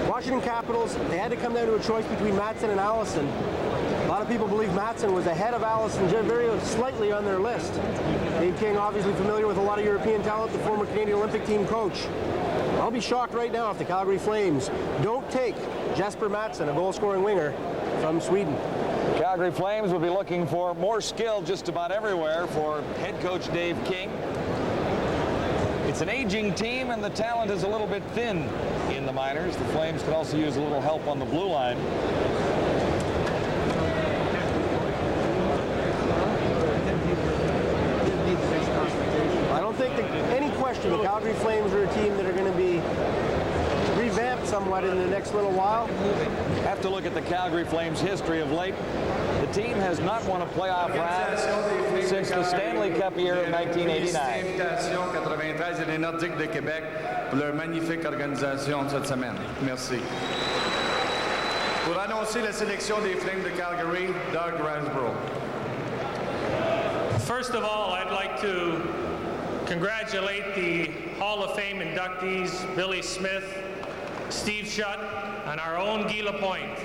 Washington Capitals, they had to come down to a choice between Mattsson and Allison. A lot of people believe Mattsson was ahead of Allison very slightly on their list. Dave King, obviously familiar with a lot of European talent, the former Canadian Olympic team coach. I'll be shocked right now if the Calgary Flames don't take Jesper Mattsson, a goal-scoring winger from Sweden. Calgary Flames will be looking for more skill just about everywhere for head coach Dave King. It's an aging team, and the talent is a little bit thin in the minors. The Flames could also use a little help on the blue line. question. The Calgary Flames are a team that are going to be revamped somewhat in the next little while. Have to look at the Calgary Flames' history of late. The team has not won a playoff round since the Stanley Cup year of 1989. Félicitations 93 et les Nordiques de Québec pour leur magnifique organisation de cette semaine. Merci. Pour annoncer la sélection des Flames de Calgary, Doug Rasborough. First of all, I'd like to congratulate the Hall of Fame inductees, Billy Smith, Steve Shutt, and our own Guy Lapointe.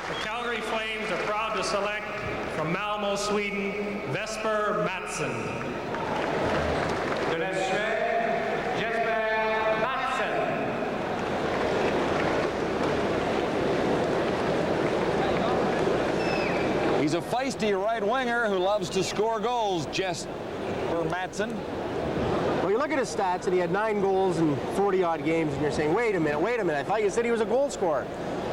The Calgary Flames are proud to select from Malmö, Sweden, Jesper Mattsson. De la Suède, Jesper Mattsson. He's a feisty right winger who loves to score goals, Jesper Mattsson. Well, you look at his stats, and he had 9 goals in 40-odd games, and you're saying, wait a minute, I thought you said he was a goal scorer.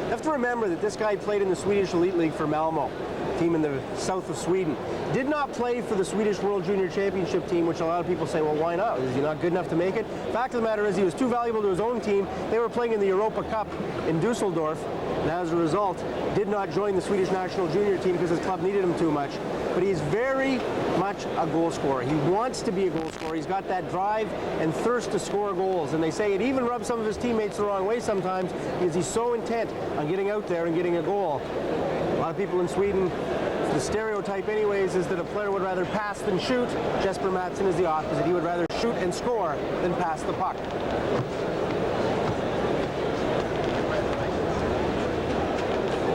You have to remember that this guy played in the Swedish Elite League for Malmö, a team in the south of Sweden. Did not play for the Swedish World Junior Championship team, which a lot of people say, well, why not? Is he not good enough to make it? Fact of the matter is he was too valuable to his own team. They were playing in the Europa Cup in Dusseldorf, and as a result, did not join the Swedish national junior team because his club needed him too much. But he's very much a goal scorer. He wants to be a goal scorer. He's got that drive and thirst to score goals. And they say it even rubs some of his teammates the wrong way sometimes because he's so intent on getting out there and getting a goal. A lot of people in Sweden, the stereotype anyways is that a player would rather pass than shoot. Jesper Mattsson is the opposite. He would rather shoot and score than pass the puck.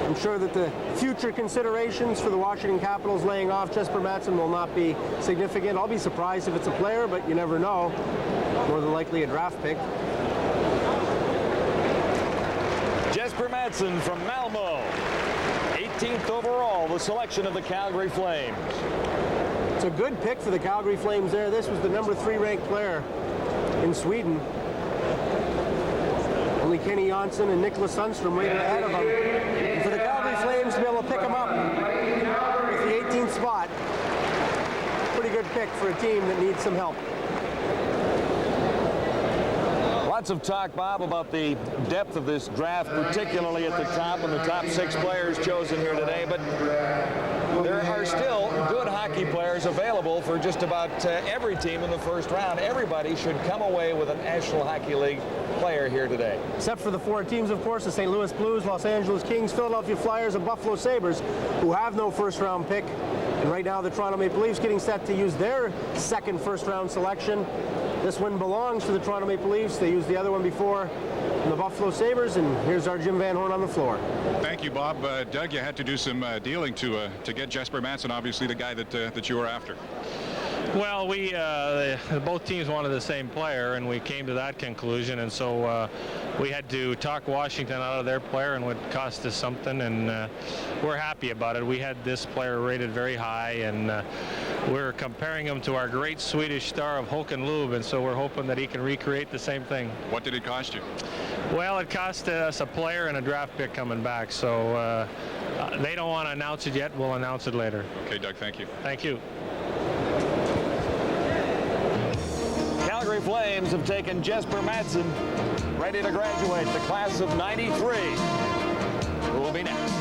I'm sure that the future considerations for the Washington Capitals laying off Jesper Mattsson will not be significant. I'll be surprised if it's a player, but you never know. More than likely a draft pick. Jesper Mattsson from Malmö, 18th overall, the selection of the Calgary Flames. It's a good pick for the Calgary Flames there. This was the number 3 ranked player in Sweden. Only Kenny Jonsson and Nicholas Sundstrom rated ahead of him. And for the Calgary Flames to be able to pick him up with the 18th spot, pretty good pick for a team that needs some help. Lots of talk, Bob, about the depth of this draft, particularly at the top and the top 6 players chosen here today. But there are still good hockey players available for just about every team in the first round. Everybody should come away with a National Hockey League player here today. Except for the 4 teams, of course, the St. Louis Blues, Los Angeles Kings, Philadelphia Flyers, and Buffalo Sabres, who have no first-round pick. And right now, the Toronto Maple Leafs getting set to use their second first-round selection. This one belongs to the Toronto Maple Leafs. They used the other one before in the Buffalo Sabres, and here's our Jim Van Horn on the floor. Thank you, Bob. Doug, you had to do some dealing to get Jesper Mattsson, obviously the guy that you were after. Well, we both teams wanted the same player, and we came to that conclusion, and so we had to talk Washington out of their player, and it would cost us something, and we're happy about it. We had this player rated very high, and we're comparing him to our great Swedish star of Håkan Loob, and so we're hoping that he can recreate the same thing. What did it cost you? Well, it cost us a player and a draft pick coming back, so they don't want to announce it yet. We'll announce it later. Okay, Doug, thank you. Thank you. Calgary Flames have taken Jesper Mattsson, ready to graduate, the class of '93, who will be next.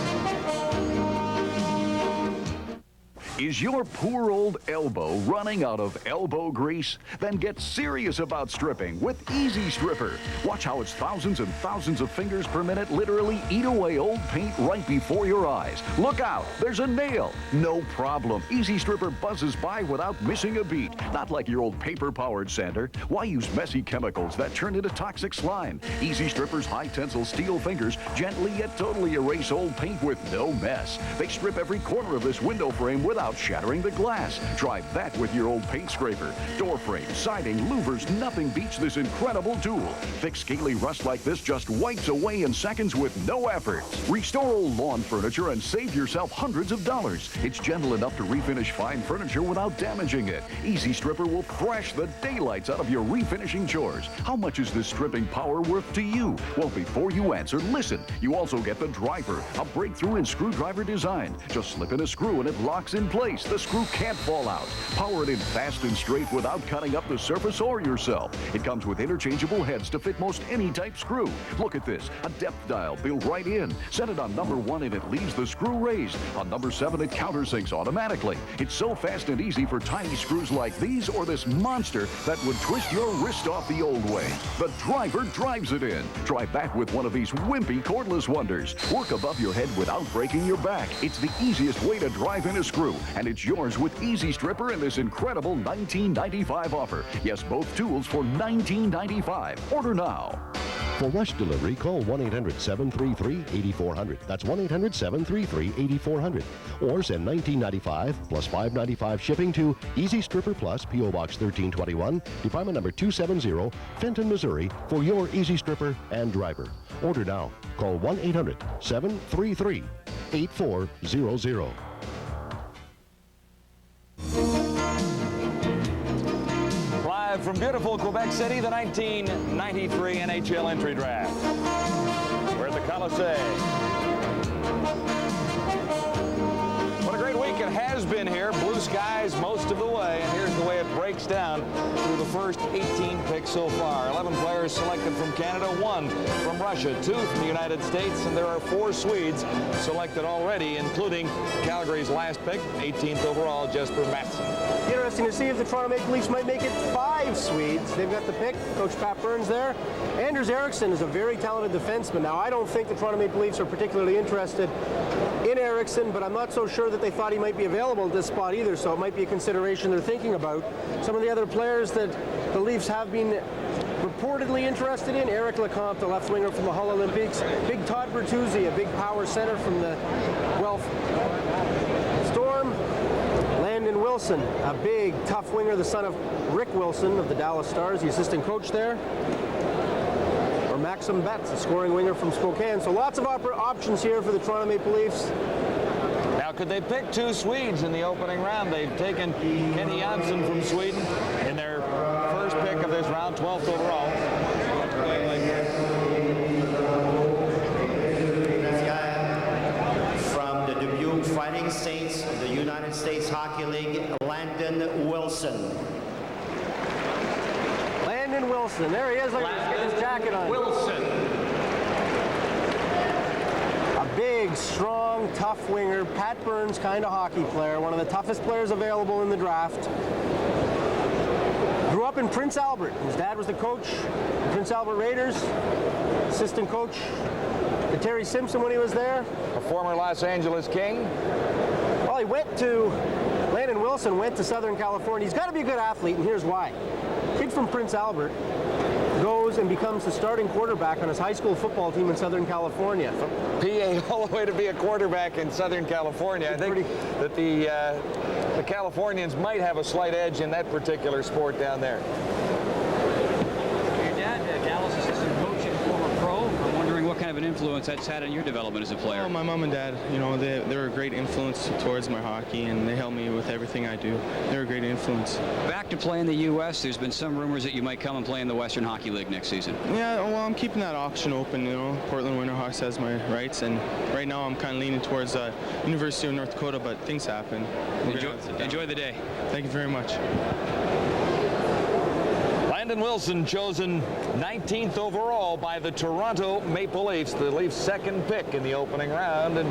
Is your poor old elbow running out of elbow grease? Then get serious about stripping with Easy Stripper. Watch how its thousands and thousands of fingers per minute literally eat away old paint right before your eyes. Look out, there's a nail. No problem. Easy Stripper buzzes by without missing a beat. Not like your old paper-powered sander. Why use messy chemicals that turn into toxic slime? Easy Stripper's high-tensile steel fingers gently yet totally erase old paint with no mess. They strip every corner of this window frame without shattering the glass. Try that with your old paint scraper. Door frame, siding, louvers, nothing beats this incredible tool. Thick, scaly rust like this just wipes away in seconds with no effort. Restore old lawn furniture and save yourself hundreds of dollars. It's gentle enough to refinish fine furniture without damaging it. Easy Stripper will thrash the daylights out of your refinishing chores. How much is this stripping power worth to you? Well, before you answer, listen. You also get the driver, a breakthrough in screwdriver design. Just slip in a screw and it locks in place. The screw can't fall out. Power it in fast and straight without cutting up the surface or yourself. It comes with interchangeable heads to fit most any type screw. Look at this, a depth dial built right in. Set it on number 1 and it leaves the screw raised. On number 7, it countersinks automatically. It's so fast and easy for tiny screws like these or this monster that would twist your wrist off the old way. The driver drives it in. Try back with one of these wimpy cordless wonders. Work above your head without breaking your back. It's the easiest way to drive in a screw, and it's yours with Easy Stripper and this incredible $19.95 offer. Yes, both tools for $19.95. Order now. For rush delivery, call 1-800-733-8400. That's 1-800-733-8400. Or send $19.95 plus $5.95 shipping to Easy Stripper Plus, P.O. Box 1321, Department number 270, Fenton, Missouri, for your Easy Stripper and driver. Order now. Call 1-800-733-8400. Live from beautiful Quebec City, the 1993 NHL Entry Draft. We're at the Colisée. What a great week it has been here. Blue skies most of the way, and here's the way it breaks down through the first 18 picks so far. 11 players selected from Canada, 1 from Russia, 2 from the United States, and there are 4 Swedes selected already, including Calgary's last pick, 18th overall, Jesper MATTSSON. Interesting to see if the Toronto Maple Leafs might make it 5 Swedes. They've got the pick. Coach Pat Burns there. Anders Eriksson is a very talented defenseman. Now, I don't think the Toronto Maple Leafs are particularly interested in Eriksson, but I'm not so sure that they thought he might be available at this spot either, so it might be a consideration they're thinking about. Some of the other players that the Leafs have been reportedly interested in, Eric Lecomte, the left winger from the Hull Olympics, big Todd Bertuzzi, a big power center from the Guelph Storm, Landon Wilson, a big tough winger, the son of Rick Wilson of the Dallas Stars, the assistant coach there, or Maxim Betts, a scoring winger from Spokane. So lots of options here for the Toronto Maple Leafs. Now, could they pick 2 Swedes in the opening round? They've taken Kenny Jansson from Sweden in their first pick of this round, 12th overall. This guy from the Dubuque Fighting Saints of the United States Hockey League, Landon Wilson. Landon Wilson, there he is. Look, he's getting his jacket on. Wilson. A big, strong, tough winger, Pat Burns kind of hockey player, one of the toughest players available in the draft. Grew up in Prince Albert. His dad was the coach of Prince Albert Raiders, assistant coach to Terry Simpson when he was there. A former Los Angeles King. Well, Landon Wilson went to Southern California. He's got to be a good athlete, and here's why. Kid from Prince Albert goes and becomes the starting quarterback on his high school football team in Southern California. From PA all the way to be a quarterback in Southern California. I think that the Californians might have a slight edge in that particular sport down there. Your dad, Dallas assistant coach and former pro. I'm wondering what kind of an influence that's had on your development as a player. Oh, my mom and dad, you know, they're a great influence towards my hockey, and they help me with everything I do. They're a great influence. Back to play in the U.S., there's been some rumors that you might come and play in the Western Hockey League next season. Yeah, well, I'm keeping that option open, you know. Portland Winterhawks has my rights, and right now I'm kind of leaning towards University of North Dakota, but things happen. Enjoy the day. Thank you very much. Landon Wilson chosen 19th overall by the Toronto Maple Leafs, the Leafs' second pick in the opening round, and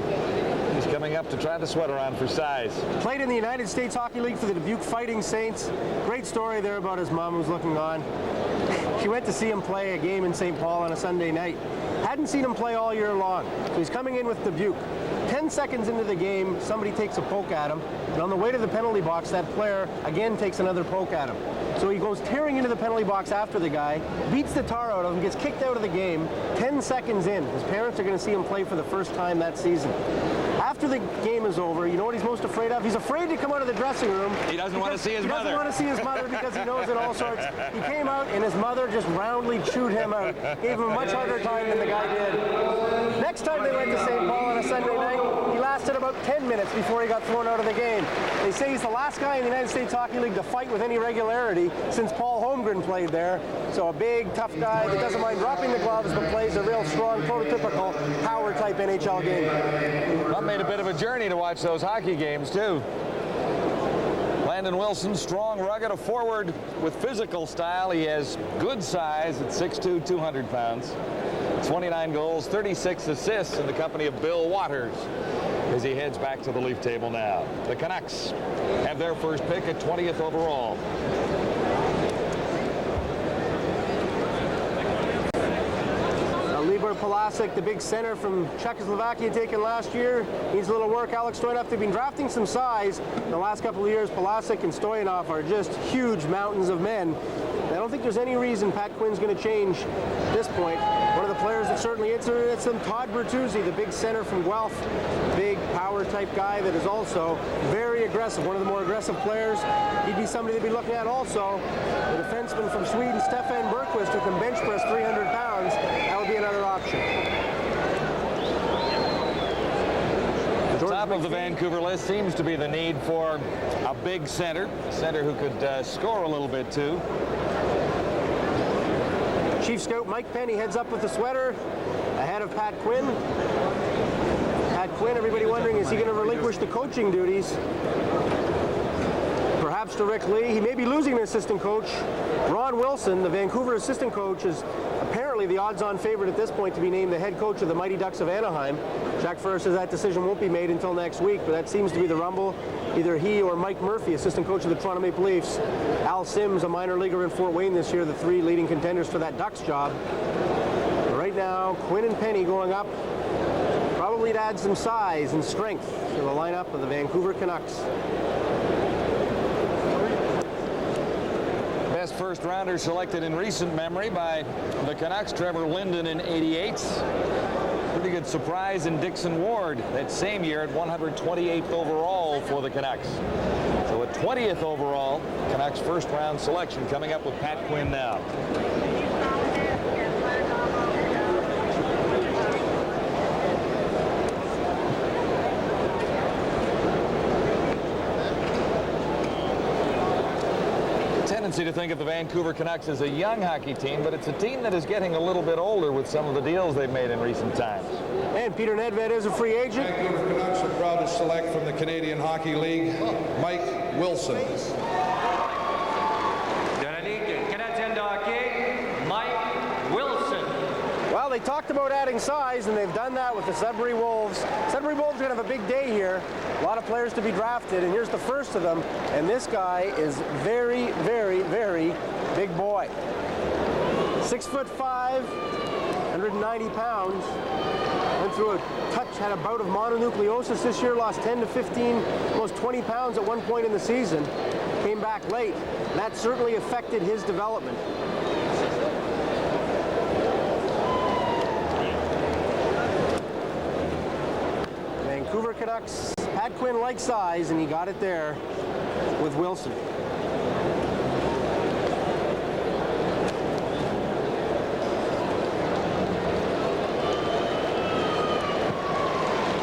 he's coming up to try the sweater on for size. Played in the United States Hockey League for the Dubuque Fighting Saints. Great story there about his mom who's looking on. She went to see him play a game in St. Paul on a Sunday night. Hadn't seen him play all year long. So he's coming in with Dubuque. 10 seconds into the game, somebody takes a poke at him. And on the way to the penalty box, that player again takes another poke at him. So he goes tearing into the penalty box after the guy, beats the tar out of him, gets kicked out of the game. 10 seconds in, his parents are going to see him play for the first time that season. After the game is over, you know what he's most afraid of? He's afraid to come out of the dressing room. He doesn't want to see his mother. He doesn't want to see his mother because he knows it all sorts. He came out and his mother just roundly chewed him out. Gave him a much harder time than the guy did. Next time they went to St. Paul on a Sunday night, he lasted about 10 minutes before he got thrown out of the game. They say he's the last guy in the United States Hockey League to fight with any regularity since Paul Holmgren played there. So a big, tough guy that doesn't mind dropping the gloves but plays a real strong, prototypical power-type NHL game. That made a bit of a journey to watch those hockey games, too. Brandon Wilson, strong, rugged, a forward with physical style. He has good size at 6'2", 200 pounds. 29 goals, 36 assists in the company of Bill Waters as he heads back to the leaf table now. The Canucks have their first pick at 20th overall. Libor Palasic, the big center from Czechoslovakia, taken last year. Needs a little work. Alex Stoyanov, they've been drafting some size in the last couple of years. Palasic and Stoyanov are just huge mountains of men. I don't think there's any reason Pat Quinn's going to change at this point. One of the players that certainly it's them, Todd Bertuzzi, the big center from Guelph. Big power type guy that is also very aggressive. One of the more aggressive players. He'd be somebody they'd be looking at also. The defenseman from Sweden, Stefan Bergqvist, who can bench press 300 pounds. That would be another option. The top of the Vancouver list seems to be the need for a big center who could score a little bit too. Chief Scout Mike Penny heads up with the sweater ahead of Pat Quinn. Pat Quinn, everybody wondering, is he going to relinquish the coaching duties? Perhaps to Rick Lee. He may be losing an assistant coach. Ron Wilson, the Vancouver assistant coach, is apparently the odds-on favorite at this point to be named the head coach of the Mighty Ducks of Anaheim. Jack Furr says that decision won't be made until next week, but that seems to be the rumble. Either he or Mike Murphy, assistant coach of the Toronto Maple Leafs. Al Sims, a minor leaguer in Fort Wayne this year, the three leading contenders for that Ducks job. But right now, Quinn and Penny going up, probably to add some size and strength to the lineup of the Vancouver Canucks. Best first rounder selected in recent memory by the Canucks, Trevor Linden in '88. Pretty good surprise in Dixon Ward that same year at 128th overall for the Canucks. So at 20th overall, Canucks first round selection coming up with Pat Quinn now. Tendency to think of the Vancouver Canucks as a young hockey team, but it's a team that is getting a little bit older with some of the deals they've made in recent times. And Peter Nedved is a free agent. Vancouver Canucks are proud to select from the Canadian Hockey League, Mike Wilson. Mike Wilson. Well, they talked about adding size, and they've done that with the Sudbury Wolves. Sudbury Wolves are going to have a big day here. A lot of players to be drafted, and here's the first of them. And this guy is very, very, very big boy. 6'5", 190 pounds. Went through had a bout of mononucleosis this year, lost 10 to 15, almost 20 pounds at one point in the season. Came back late. That certainly affected his development. Vancouver Canucks, Pat Quinn likes size, and he got it there with Wilson.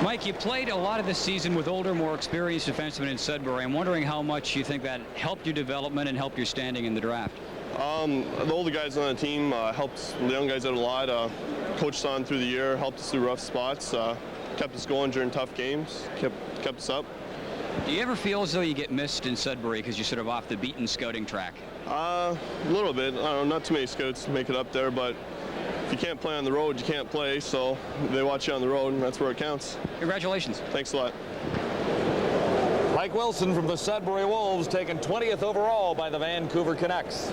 Mike, you played a lot of this season with older, more experienced defensemen in Sudbury. I'm wondering how much you think that helped your development and helped your standing in the draft. The older guys on the team helped the young guys out a lot. Coached on through the year, helped us through rough spots, kept us going during tough games, kept us up. Do you ever feel as though you get missed in Sudbury because you're sort of off the beaten scouting track? A little bit. I don't know, not too many scouts make it up there, but if you can't play on the road, you can't play, so they watch you on the road, and that's where it counts. Congratulations. Thanks a lot. Mike Wilson from the Sudbury Wolves, taken 20th overall by the Vancouver Canucks.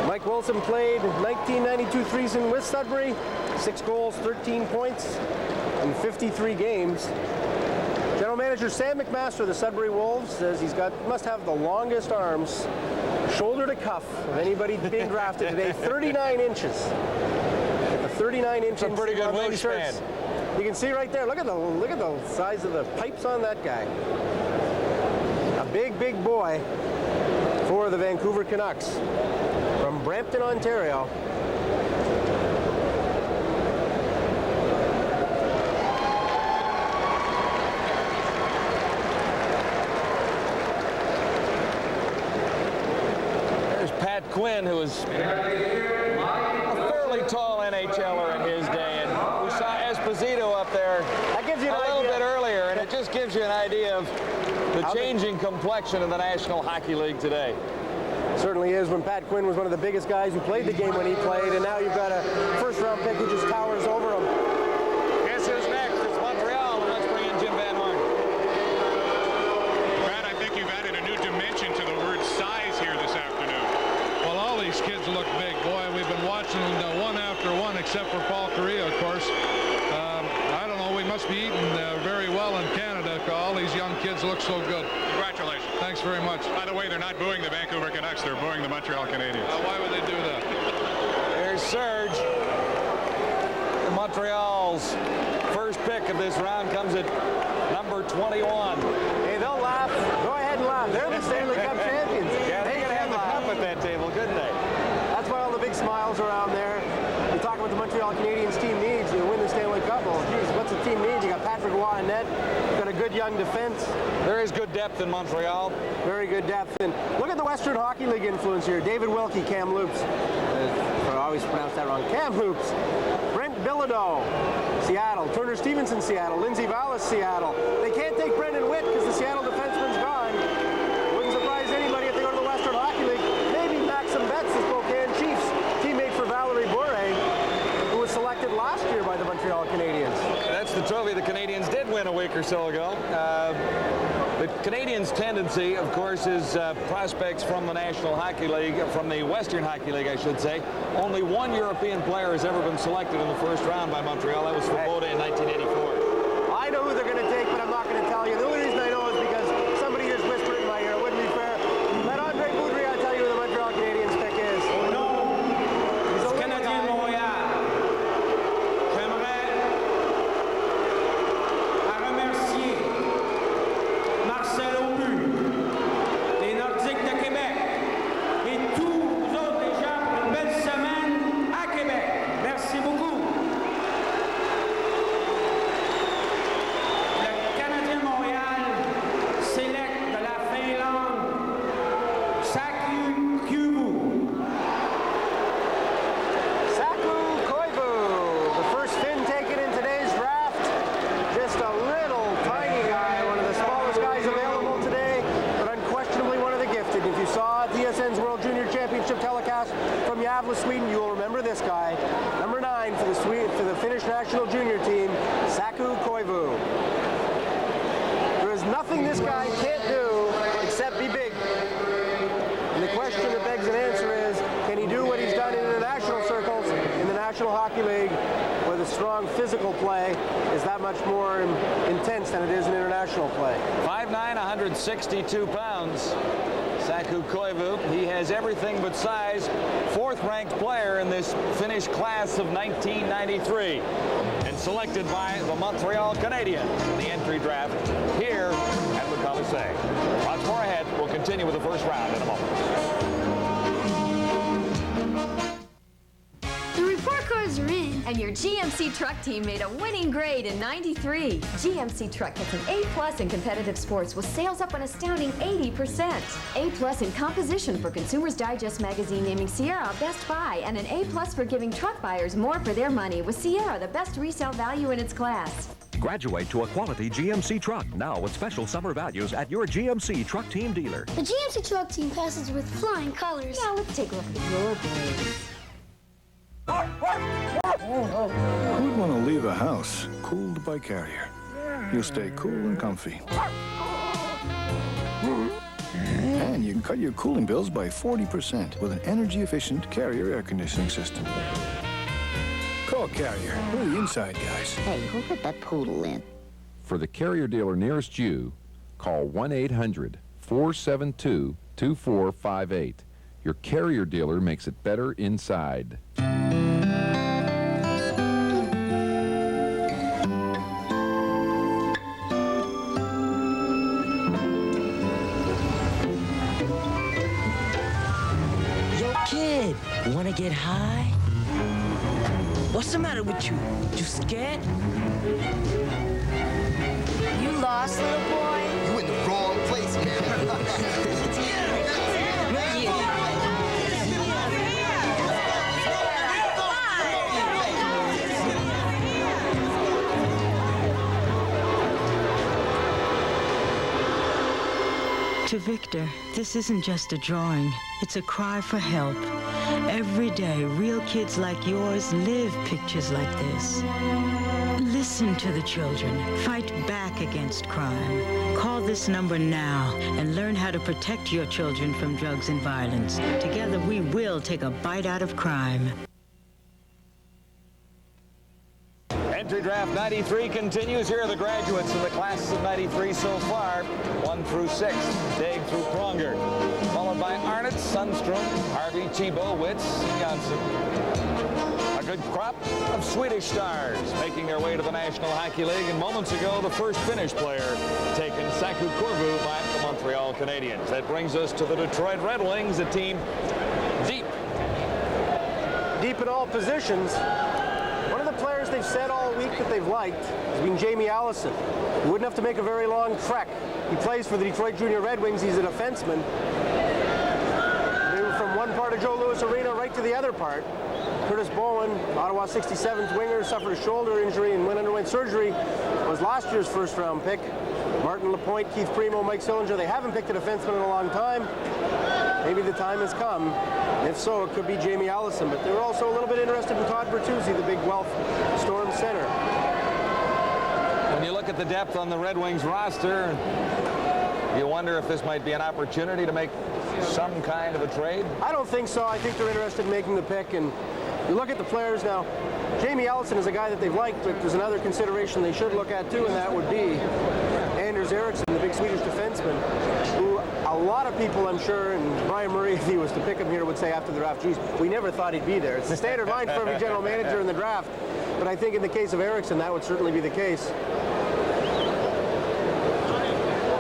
Mike Wilson played 1992 season with Sudbury, 6 goals, 13 points in 53 games. General Manager Sam McMaster of the Sudbury Wolves says must have the longest arms, shoulder to cuff, of anybody being drafted today. 39 inches. A 39 inch. That's a pretty good wingspan. You can see right there. Look at the size of the pipes on that guy. A big boy for the Vancouver Canucks from Brampton, Ontario. Pat Quinn, who was a fairly tall NHLer in his day, and we saw Esposito up there a little bit earlier, and it just gives you an idea of The changing complexion of the National Hockey League today. Certainly is, when Pat Quinn was one of the biggest guys who played the game when he played, and now you've got a first-round pick who just towers over him. Guess who's next? It's Montreal, and let's bring in Jim Van Horn. Brad, I think you've added a new dimension to the word size here this afternoon. Well, all these kids look big. Boy, we've been watching them one after one, except for Paul Correa, of course. I don't know, we must be eating very well in Canada. All these young kids look so good. Congratulations. Thanks very much. By the way, they're not booing the Vancouver Canucks. They're booing the Montreal Canadiens. Why would they do that? Here's Serge. Montreal's first pick of this round comes at number 21. Hey, they'll laugh. Go ahead and laugh. They're the Stanley Cup champions. Yeah, they could have the cup at that table, couldn't they? That's why all the big smiles around there. You talk about the Montreal Canadiens team needs to win the Stanley Cup. Well, geez, what's the team need? You got Patrick Roy in net. You got a good young defense. There is good depth in Montreal. Very good depth. And look at the Western Hockey League influence here. David Wilkie, Cam Loops. I always pronounce that wrong. Cam Loops. Brent Bilodeau, Seattle. Turner Stevenson, Seattle. Lindsey Vallis, Seattle. They can't take Brendan Witt because the Seattle defenseman's gone. Wouldn't surprise anybody if they go to the Western Hockey League. Maybe Maxim Betts, the Spokane Chiefs teammate for Valerie Bourret, who was selected last year by the Montreal Canadiens. That's the trophy the Canadiens did win a week or so ago. The Canadiens' tendency, of course, is prospects from the National Hockey League, from the Western Hockey League, I should say. Only one European player has ever been selected in the first round by Montreal. That was Svoboda in 1984. I know who they're going to take, but I'm not going to tell you. The only reason I know is because somebody here's whispered in my ear. It wouldn't be fair. Let Andre Boudry, I'll tell you who the Montreal Canadiens pick is. Le Canadien de Montréal. J'aimerais remercier Marcel Aubu, les Nordiques de Québec, et tous vous autres les gens pour une belle semaine à Québec. Merci beaucoup. Le Canadien de Montréal sélecte de la Finlande Saku Koivu, the first Finn taken in today's draft. Just a little tiny guy, one of the smallest guys available today, but unquestionably one of the gifted. If you saw TSN's World Junior Championship telecast from Gävle, Sweden, you will remember this guy. Number 9 for the Finnish national junior team, Saku Koivu. There is nothing this guy can't do except be big. And the question that begs an answer is, can he do what he's done in international circles, in the National Hockey League, where the strong physical play is that much more intense than it is in international play? 5'9", 162 pounds. Saku Koivu, he has everything but size. Fourth-ranked player in this Finnish class of 1993. And selected by the Montreal Canadiens in the entry draft here at the Coliseum. Lots more ahead. We'll continue with the first round in a moment. The report cards are in, and your GMC truck team made a winning grade in '93. GMC truck gets an A+ in competitive sports with sales up an astounding 80%. A+ in composition for Consumers Digest magazine naming Sierra Best Buy, and an A+ for giving truck buyers more for their money with Sierra the best resale value in its class. Graduate to a quality GMC truck now with special summer values at your GMC truck team dealer. The GMC truck team passes with flying colors. Now let's take a look at your grades. Who'd want to leave a house cooled by Carrier? You'll stay cool and comfy. And you can cut your cooling bills by 40% with an energy-efficient Carrier air conditioning system. Call Carrier. We're the inside guys. Hey, who put that poodle in? For the Carrier dealer nearest you, call 1-800-472-2458. Your Carrier dealer makes it better inside. Yo, kid, you wanna get high? What's the matter with you? You scared? You lost, little boy? You in the wrong place, man. To Victor, this isn't just a drawing. It's a cry for help. Every day, real kids like yours live pictures like this. Listen to the children. Fight back against crime. Call this number now and learn how to protect your children from drugs and violence. Together, we will take a bite out of crime. Entry draft 93 continues. Here are the graduates in the classes of 93 so far, 1 through 6. Daeg through Pronger, followed by Arnott, Sundstrom, Harvey, Thibault, Witz, Jonsson. A good crop of Swedish stars making their way to the National Hockey League, and moments ago the first Finnish player taken, Saku Koivu, by the Montreal Canadiens. That brings us to the Detroit Red Wings, a team deep in all positions. One of the players they've said all week that they've liked has been Jamie Allison. He wouldn't have to make a very long trek. He plays for the Detroit Junior Red Wings. He's a defenseman. They were from one part of Joe Louis Arena right to the other part. Curtis Bowen, Ottawa 67th winger, suffered a shoulder injury and underwent surgery. Was last year's first-round pick. Martin Lapointe, Keith Primo, Mike Sillinger. They haven't picked a defenseman in a long time. Maybe the time has come. If so, it could be Jamie Allison. But they were also a little bit interested in Todd Bertuzzi, the big Guelph Storm center. When you look at the depth on the Red Wings roster, you wonder if this might be an opportunity to make some kind of a trade? I don't think so. I think they're interested in making the pick. And you look at the players now, Jamie Allison is a guy that they've liked, but there's another consideration they should look at too, and that would be Anders Eriksson, the big Swedish defenseman, who a lot of people, I'm sure, and Brian Murray, if he was to pick him here, would say after the draft, geez, we never thought he'd be there. It's the standard line for every general manager in the draft, but I think in the case of Eriksson, that would certainly be the case.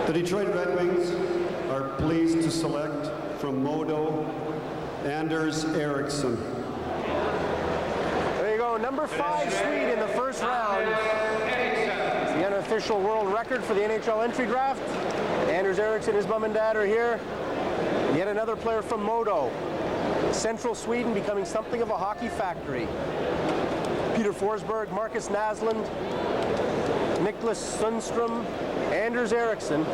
The Detroit Red Wings are pleased to select from Modo Anders Eriksson. There you go, number 5 Swede in the first round. It's the unofficial world record for the NHL entry draft. Anders Eriksson, his mom and dad are here. Yet another player from Modo. Central Sweden becoming something of a hockey factory. Peter Forsberg, Marcus Naslund, Niklas Sundstrom, Anders Eriksson.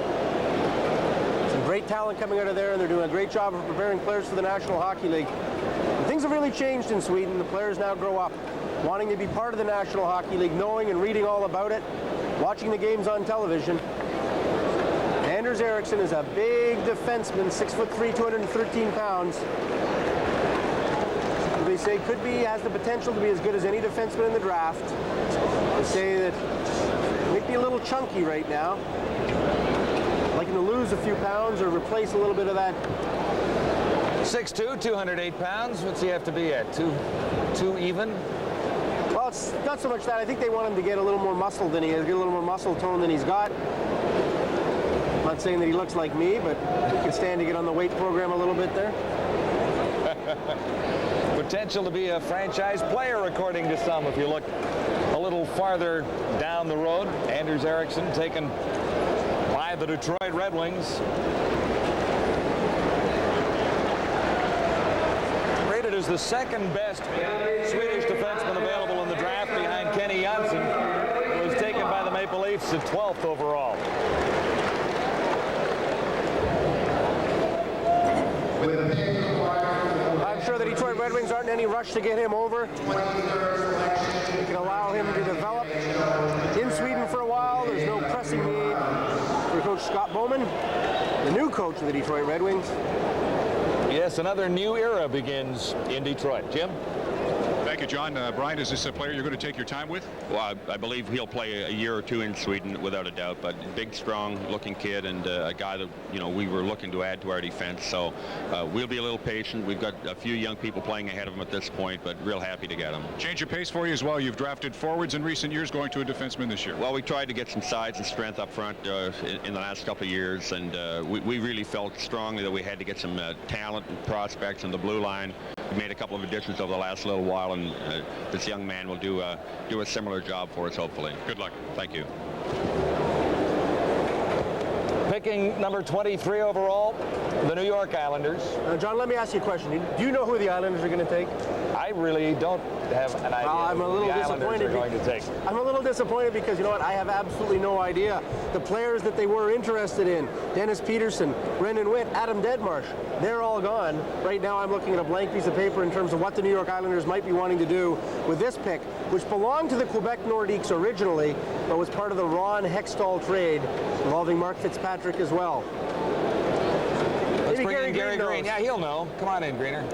Some great talent coming out of there, and they're doing a great job of preparing players for the National Hockey League. And things have really changed in Sweden. The players now grow up, wanting to be part of the National Hockey League, knowing and reading all about it, watching the games on television. Anders Eriksson is a big defenseman, 6'3", 213 pounds. They say has the potential to be as good as any defenseman in the draft. They say that he might be a little chunky right now. Looking to lose a few pounds or replace a little bit of that. 6'2", 208 pounds. What's he have to be at? Two even? Well, it's not so much that. I think they want him to get a little more muscle than he is, get a little more muscle tone than he's got. I'm not saying that he looks like me, but he can stand to get on the weight program a little bit there. Potential to be a franchise player, according to some. If you look a little farther down the road, Anders Eriksson taken by the Detroit Red Wings. Rated as the second best Swedish defenseman available in the draft behind Kenny Jonsson, who was taken by the Maple Leafs at 12th overall. I'm sure the Detroit Red Wings aren't in any rush to get him over. They can allow him to develop in Sweden for a while. There's no pressing need for Coach Scott Bowman, the new coach of the Detroit Red Wings. Yes, another new era begins in Detroit. Jim? Thank you, John. Brian, is this a player you're going to take your time with? Well, I believe he'll play a year or two in Sweden without a doubt, but big, strong-looking kid and a guy that, you know, we were looking to add to our defense. So we'll be a little patient. We've got a few young people playing ahead of him at this point, but real happy to get him. Change of pace for you as well. You've drafted forwards in recent years, going to a defenseman this year. Well, we tried to get some size and strength up front in the last couple of years, and we really felt strongly that we had to get some talent and prospects on the blue line. We made a couple of additions over the last little while, and this young man will do a similar job for us, hopefully. Good luck. Thank you. Picking number 23 overall, the New York Islanders. John, let me ask you a question. Do you know who the Islanders are going to take? I really don't have an idea I'm a little who the Islanders disappointed. are going to take. I'm a little disappointed because, you know what, I have absolutely no idea. The players that they were interested in, Dennis Peterson, Brendan Witt, Adam Deadmarsh, they're all gone. Right now I'm looking at a blank piece of paper in terms of what the New York Islanders might be wanting to do with this pick, which belonged to the Quebec Nordiques originally, but was part of the Ron Hextall trade involving Mark Fitzpatrick as well. Let's Maybe bring in Gary Green. knows. Yeah, he'll know. Come on in, Greener.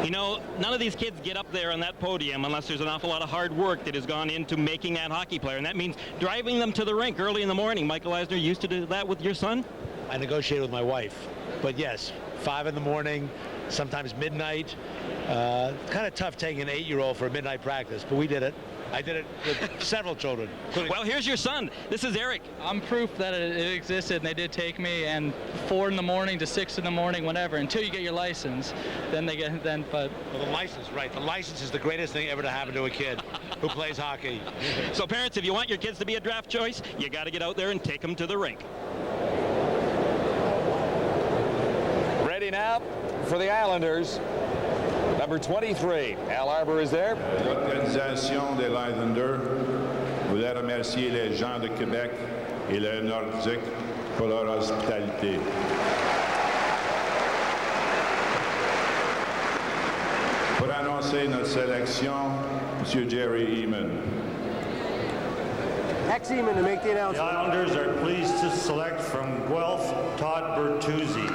You know, none of these kids get up there on that podium unless there's an awful lot of hard work that has gone into making that hockey player, and that means driving them to the rink early in the morning. Michael Eisner used to do that with your son? I negotiated with my wife, but yes, 5 in the morning, sometimes midnight. Kind of tough taking an 8-year-old for a midnight practice, but we did it. I did it with several children. Well, here's your son. This is Eric. I'm proof that it existed, and they did take me, and 4 in the morning to 6 in the morning, whenever, until you get your license. Then they get, but... Well, the license, right. The license is the greatest thing ever to happen to a kid who plays hockey. So parents, if you want your kids to be a draft choice, you got to get out there and take them to the rink. Ready now for the Islanders. Number 23, Al Arbor is there. L'organisation des Islanders voulait remercier les gens de Québec et les Nordiques pour leur hospitalité. Pour annoncer notre sélection, M. Jerry Eman. Ex-Eman to make the announcement. The Islanders are pleased to select from Guelph, Todd Bertuzzi.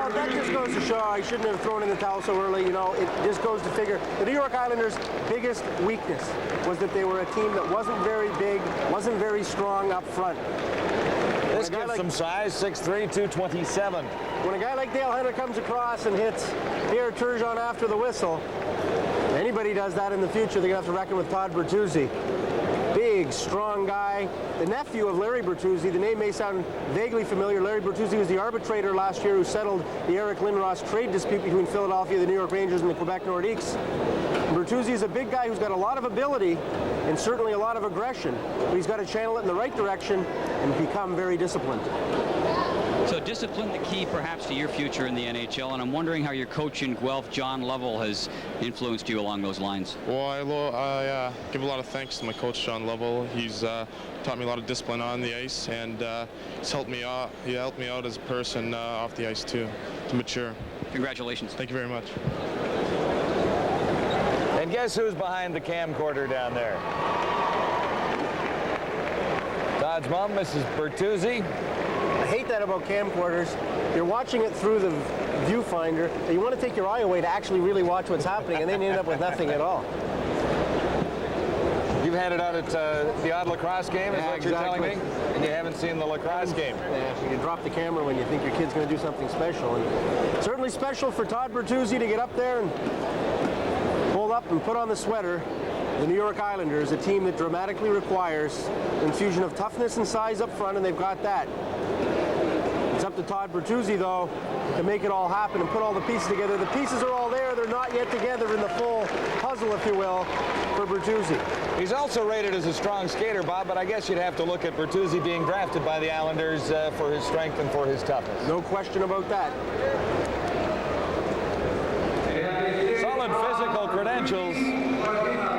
That just goes to show I shouldn't have thrown in the towel so early. You know, it just goes to figure the New York Islanders' biggest weakness was that they were a team that wasn't very big, wasn't very strong up front. This gives some size, 6'3", 227. When a guy like Dale Hunter comes across and hits Pierre Turgeon after the whistle, anybody does that in the future, they're going to have to reckon with Todd Bertuzzi. Big, strong guy. The nephew of Larry Bertuzzi. The name may sound vaguely familiar. Larry Bertuzzi was the arbitrator last year who settled the Eric Lindros trade dispute between Philadelphia, the New York Rangers, and the Quebec Nordiques. Bertuzzi is a big guy who's got a lot of ability and certainly a lot of aggression, but he's got to channel it in the right direction and become very disciplined. So discipline the key perhaps to your future in the NHL, and I'm wondering how your coach in Guelph, John Lovell, has influenced you along those lines. Well, I give a lot of thanks to my coach, John Lovell. He's taught me a lot of discipline on the ice, and he's helped me out. He helped me out as a person off the ice too, to mature. Congratulations. Thank you very much. And guess who's behind the camcorder down there? Todd's mom, Mrs. Bertuzzi. I hate that about camcorders. You're watching it through the viewfinder, and you want to take your eye away to actually really watch what's happening, and then you end up with nothing at all. You've had it out at the odd lacrosse game, is what you're telling me? And you haven't seen the lacrosse game. Yeah, you drop the camera when you think your kid's going to do something special. And certainly special for Todd Bertuzzi to get up there and pull up and put on the sweater. The New York Islanders, a team that dramatically requires infusion of toughness and size up front, and they've got that. It's up to Todd Bertuzzi, though, to make it all happen and put all the pieces together. The pieces are all there. They're not yet together in the full puzzle, if you will, for Bertuzzi. He's also rated as a strong skater, Bob, but I guess you'd have to look at Bertuzzi being drafted by the Islanders for his strength and for his toughness. No question about that. Solid physical credentials.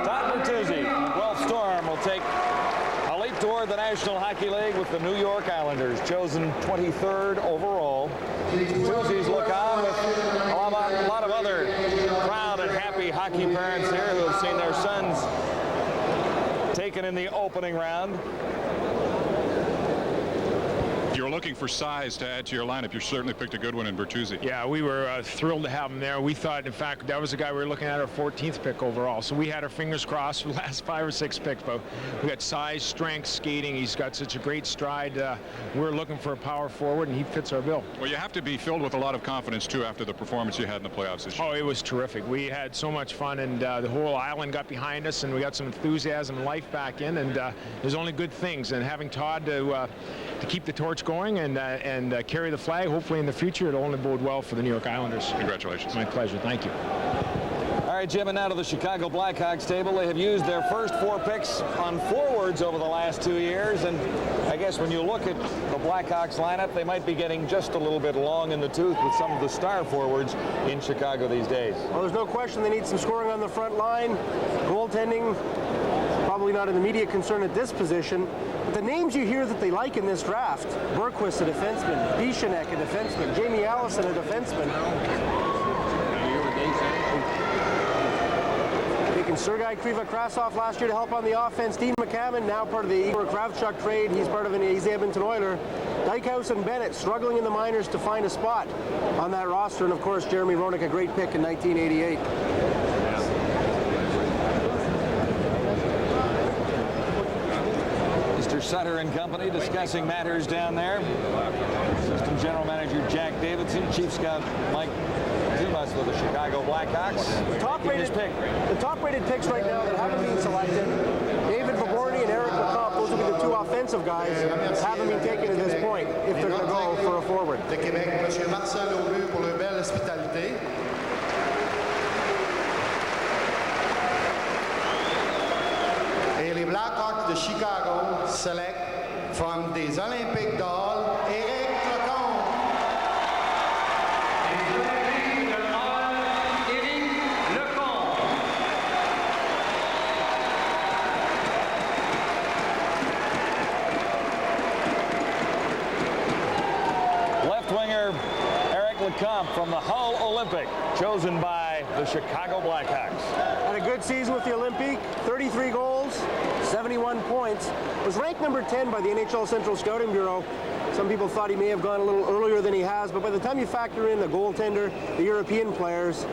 Todd Bertuzzi, Guelph Storm, will take a leap toward the National Hockey League with the New York Islanders, chosen 23rd overall. Bertuzzi's look on with a lot of other proud and happy hockey parents here who have seen their sons taken in the opening round. If you're looking for size to add to your lineup, you certainly picked a good one in Bertuzzi. Yeah, we were thrilled to have him there. We thought, in fact, that was the guy we were looking at, our 14th pick overall. So we had our fingers crossed for the last 5 or 6 picks, but we got size, strength, skating. He's got such a great stride. We're looking for a power forward, and he fits our bill. Well, you have to be filled with a lot of confidence, too, after the performance you had in the playoffs this year. Oh, it was terrific. We had so much fun, and the whole island got behind us, and we got some enthusiasm and life back in, and there's only good things. And having Todd to keep the torch going and carry the flag, hopefully in the future, it'll only bode well for the New York Islanders. Congratulations. My pleasure. Thank you. All right, Jim, and now to the Chicago Blackhawks table. They have used their first 4 picks on forwards over the last 2 years, and I guess when you look at the Blackhawks lineup, they might be getting just a little bit long in the tooth with some of the star forwards in Chicago these days. Well, there's no question they need some scoring on the front line. Goaltending, probably not an immediate concern at this position. But the names you hear that they like in this draft, Bergquist, a defenseman, Bishanek, a defenseman, Jamie Allison, a defenseman. Taking Sergei Krivokrasov last year to help on the offense. Dean McCammon, now part of the Igor Kravchuk trade. He's part of an Edmonton Oiler. Dykhouse and Bennett struggling in the minors to find a spot on that roster. And of course, Jeremy Roenick, a great pick in 1988. Mr. Sutter and company discussing matters down there. Assistant General Manager Jack Davidson, Chief Scout Mike Zumas with the Chicago Blackhawks. The top-rated picks right now that haven't been selected, David Baborny and Eric Lecomte, those will be the two offensive guys, haven't been taken at this point if they're going to go for a forward. De Québec, M. Marcel Aubu pour leur belle hospitalité. Et les Blackhawks de Chicago select from des Olympiques d'Or, Eric Lecomte. Left winger Eric Lecomte from the Hull Olympic, chosen by the Chicago Blackhawks. Had a good season with the Olympique, 33 goals, 71 points. Was ranked number 10 by the NHL Central Scouting Bureau. Some people thought he may have gone a little earlier than he has, but by the time you factor in the goaltender, the European players,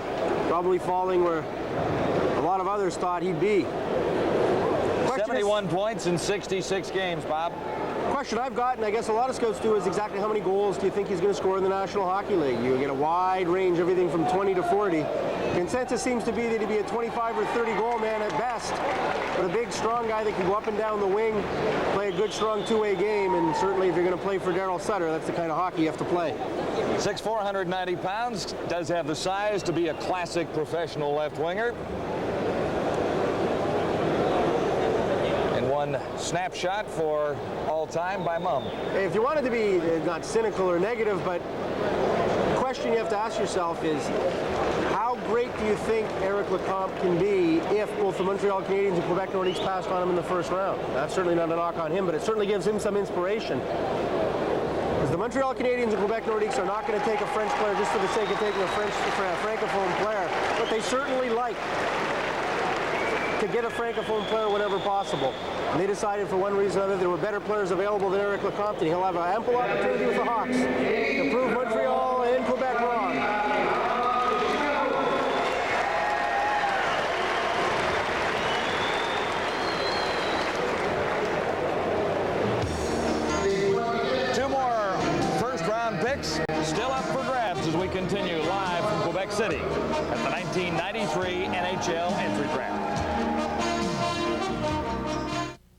probably falling where a lot of others thought he'd be. 71 points in 66 games, Bob. Question I've got, and I guess a lot of scouts do, is exactly how many goals do you think he's going to score in the National Hockey League? You get a wide range, everything from 20 to 40. Consensus seems to be that he'd be a 25 or 30 goal man at best, but a big, strong guy that can go up and down the wing, play a good, strong two-way game, and certainly if you're going to play for Darryl Sutter, that's the kind of hockey you have to play. 6'4", 190 pounds, does have the size to be a classic professional left winger. And one snapshot for all time by Mum. If you wanted to be not cynical or negative, but the question you have to ask yourself is, how great do you think Eric Lecomte can be if both the Montreal Canadiens and Quebec Nordiques passed on him in the first round? That's certainly not a knock on him, but it certainly gives him some inspiration. Because the Montreal Canadiens and Quebec Nordiques are not going to take a French player just for the sake of taking a francophone player, but they certainly like to get a francophone player whenever possible. And they decided for one reason or another there were better players available than Eric Lecomte, and he'll have an ample opportunity with the Hawks to prove Montreal and Quebec wrong. Two more first-round picks still up for grabs as we continue live from Quebec City at the 1993 NHL Entry Draft.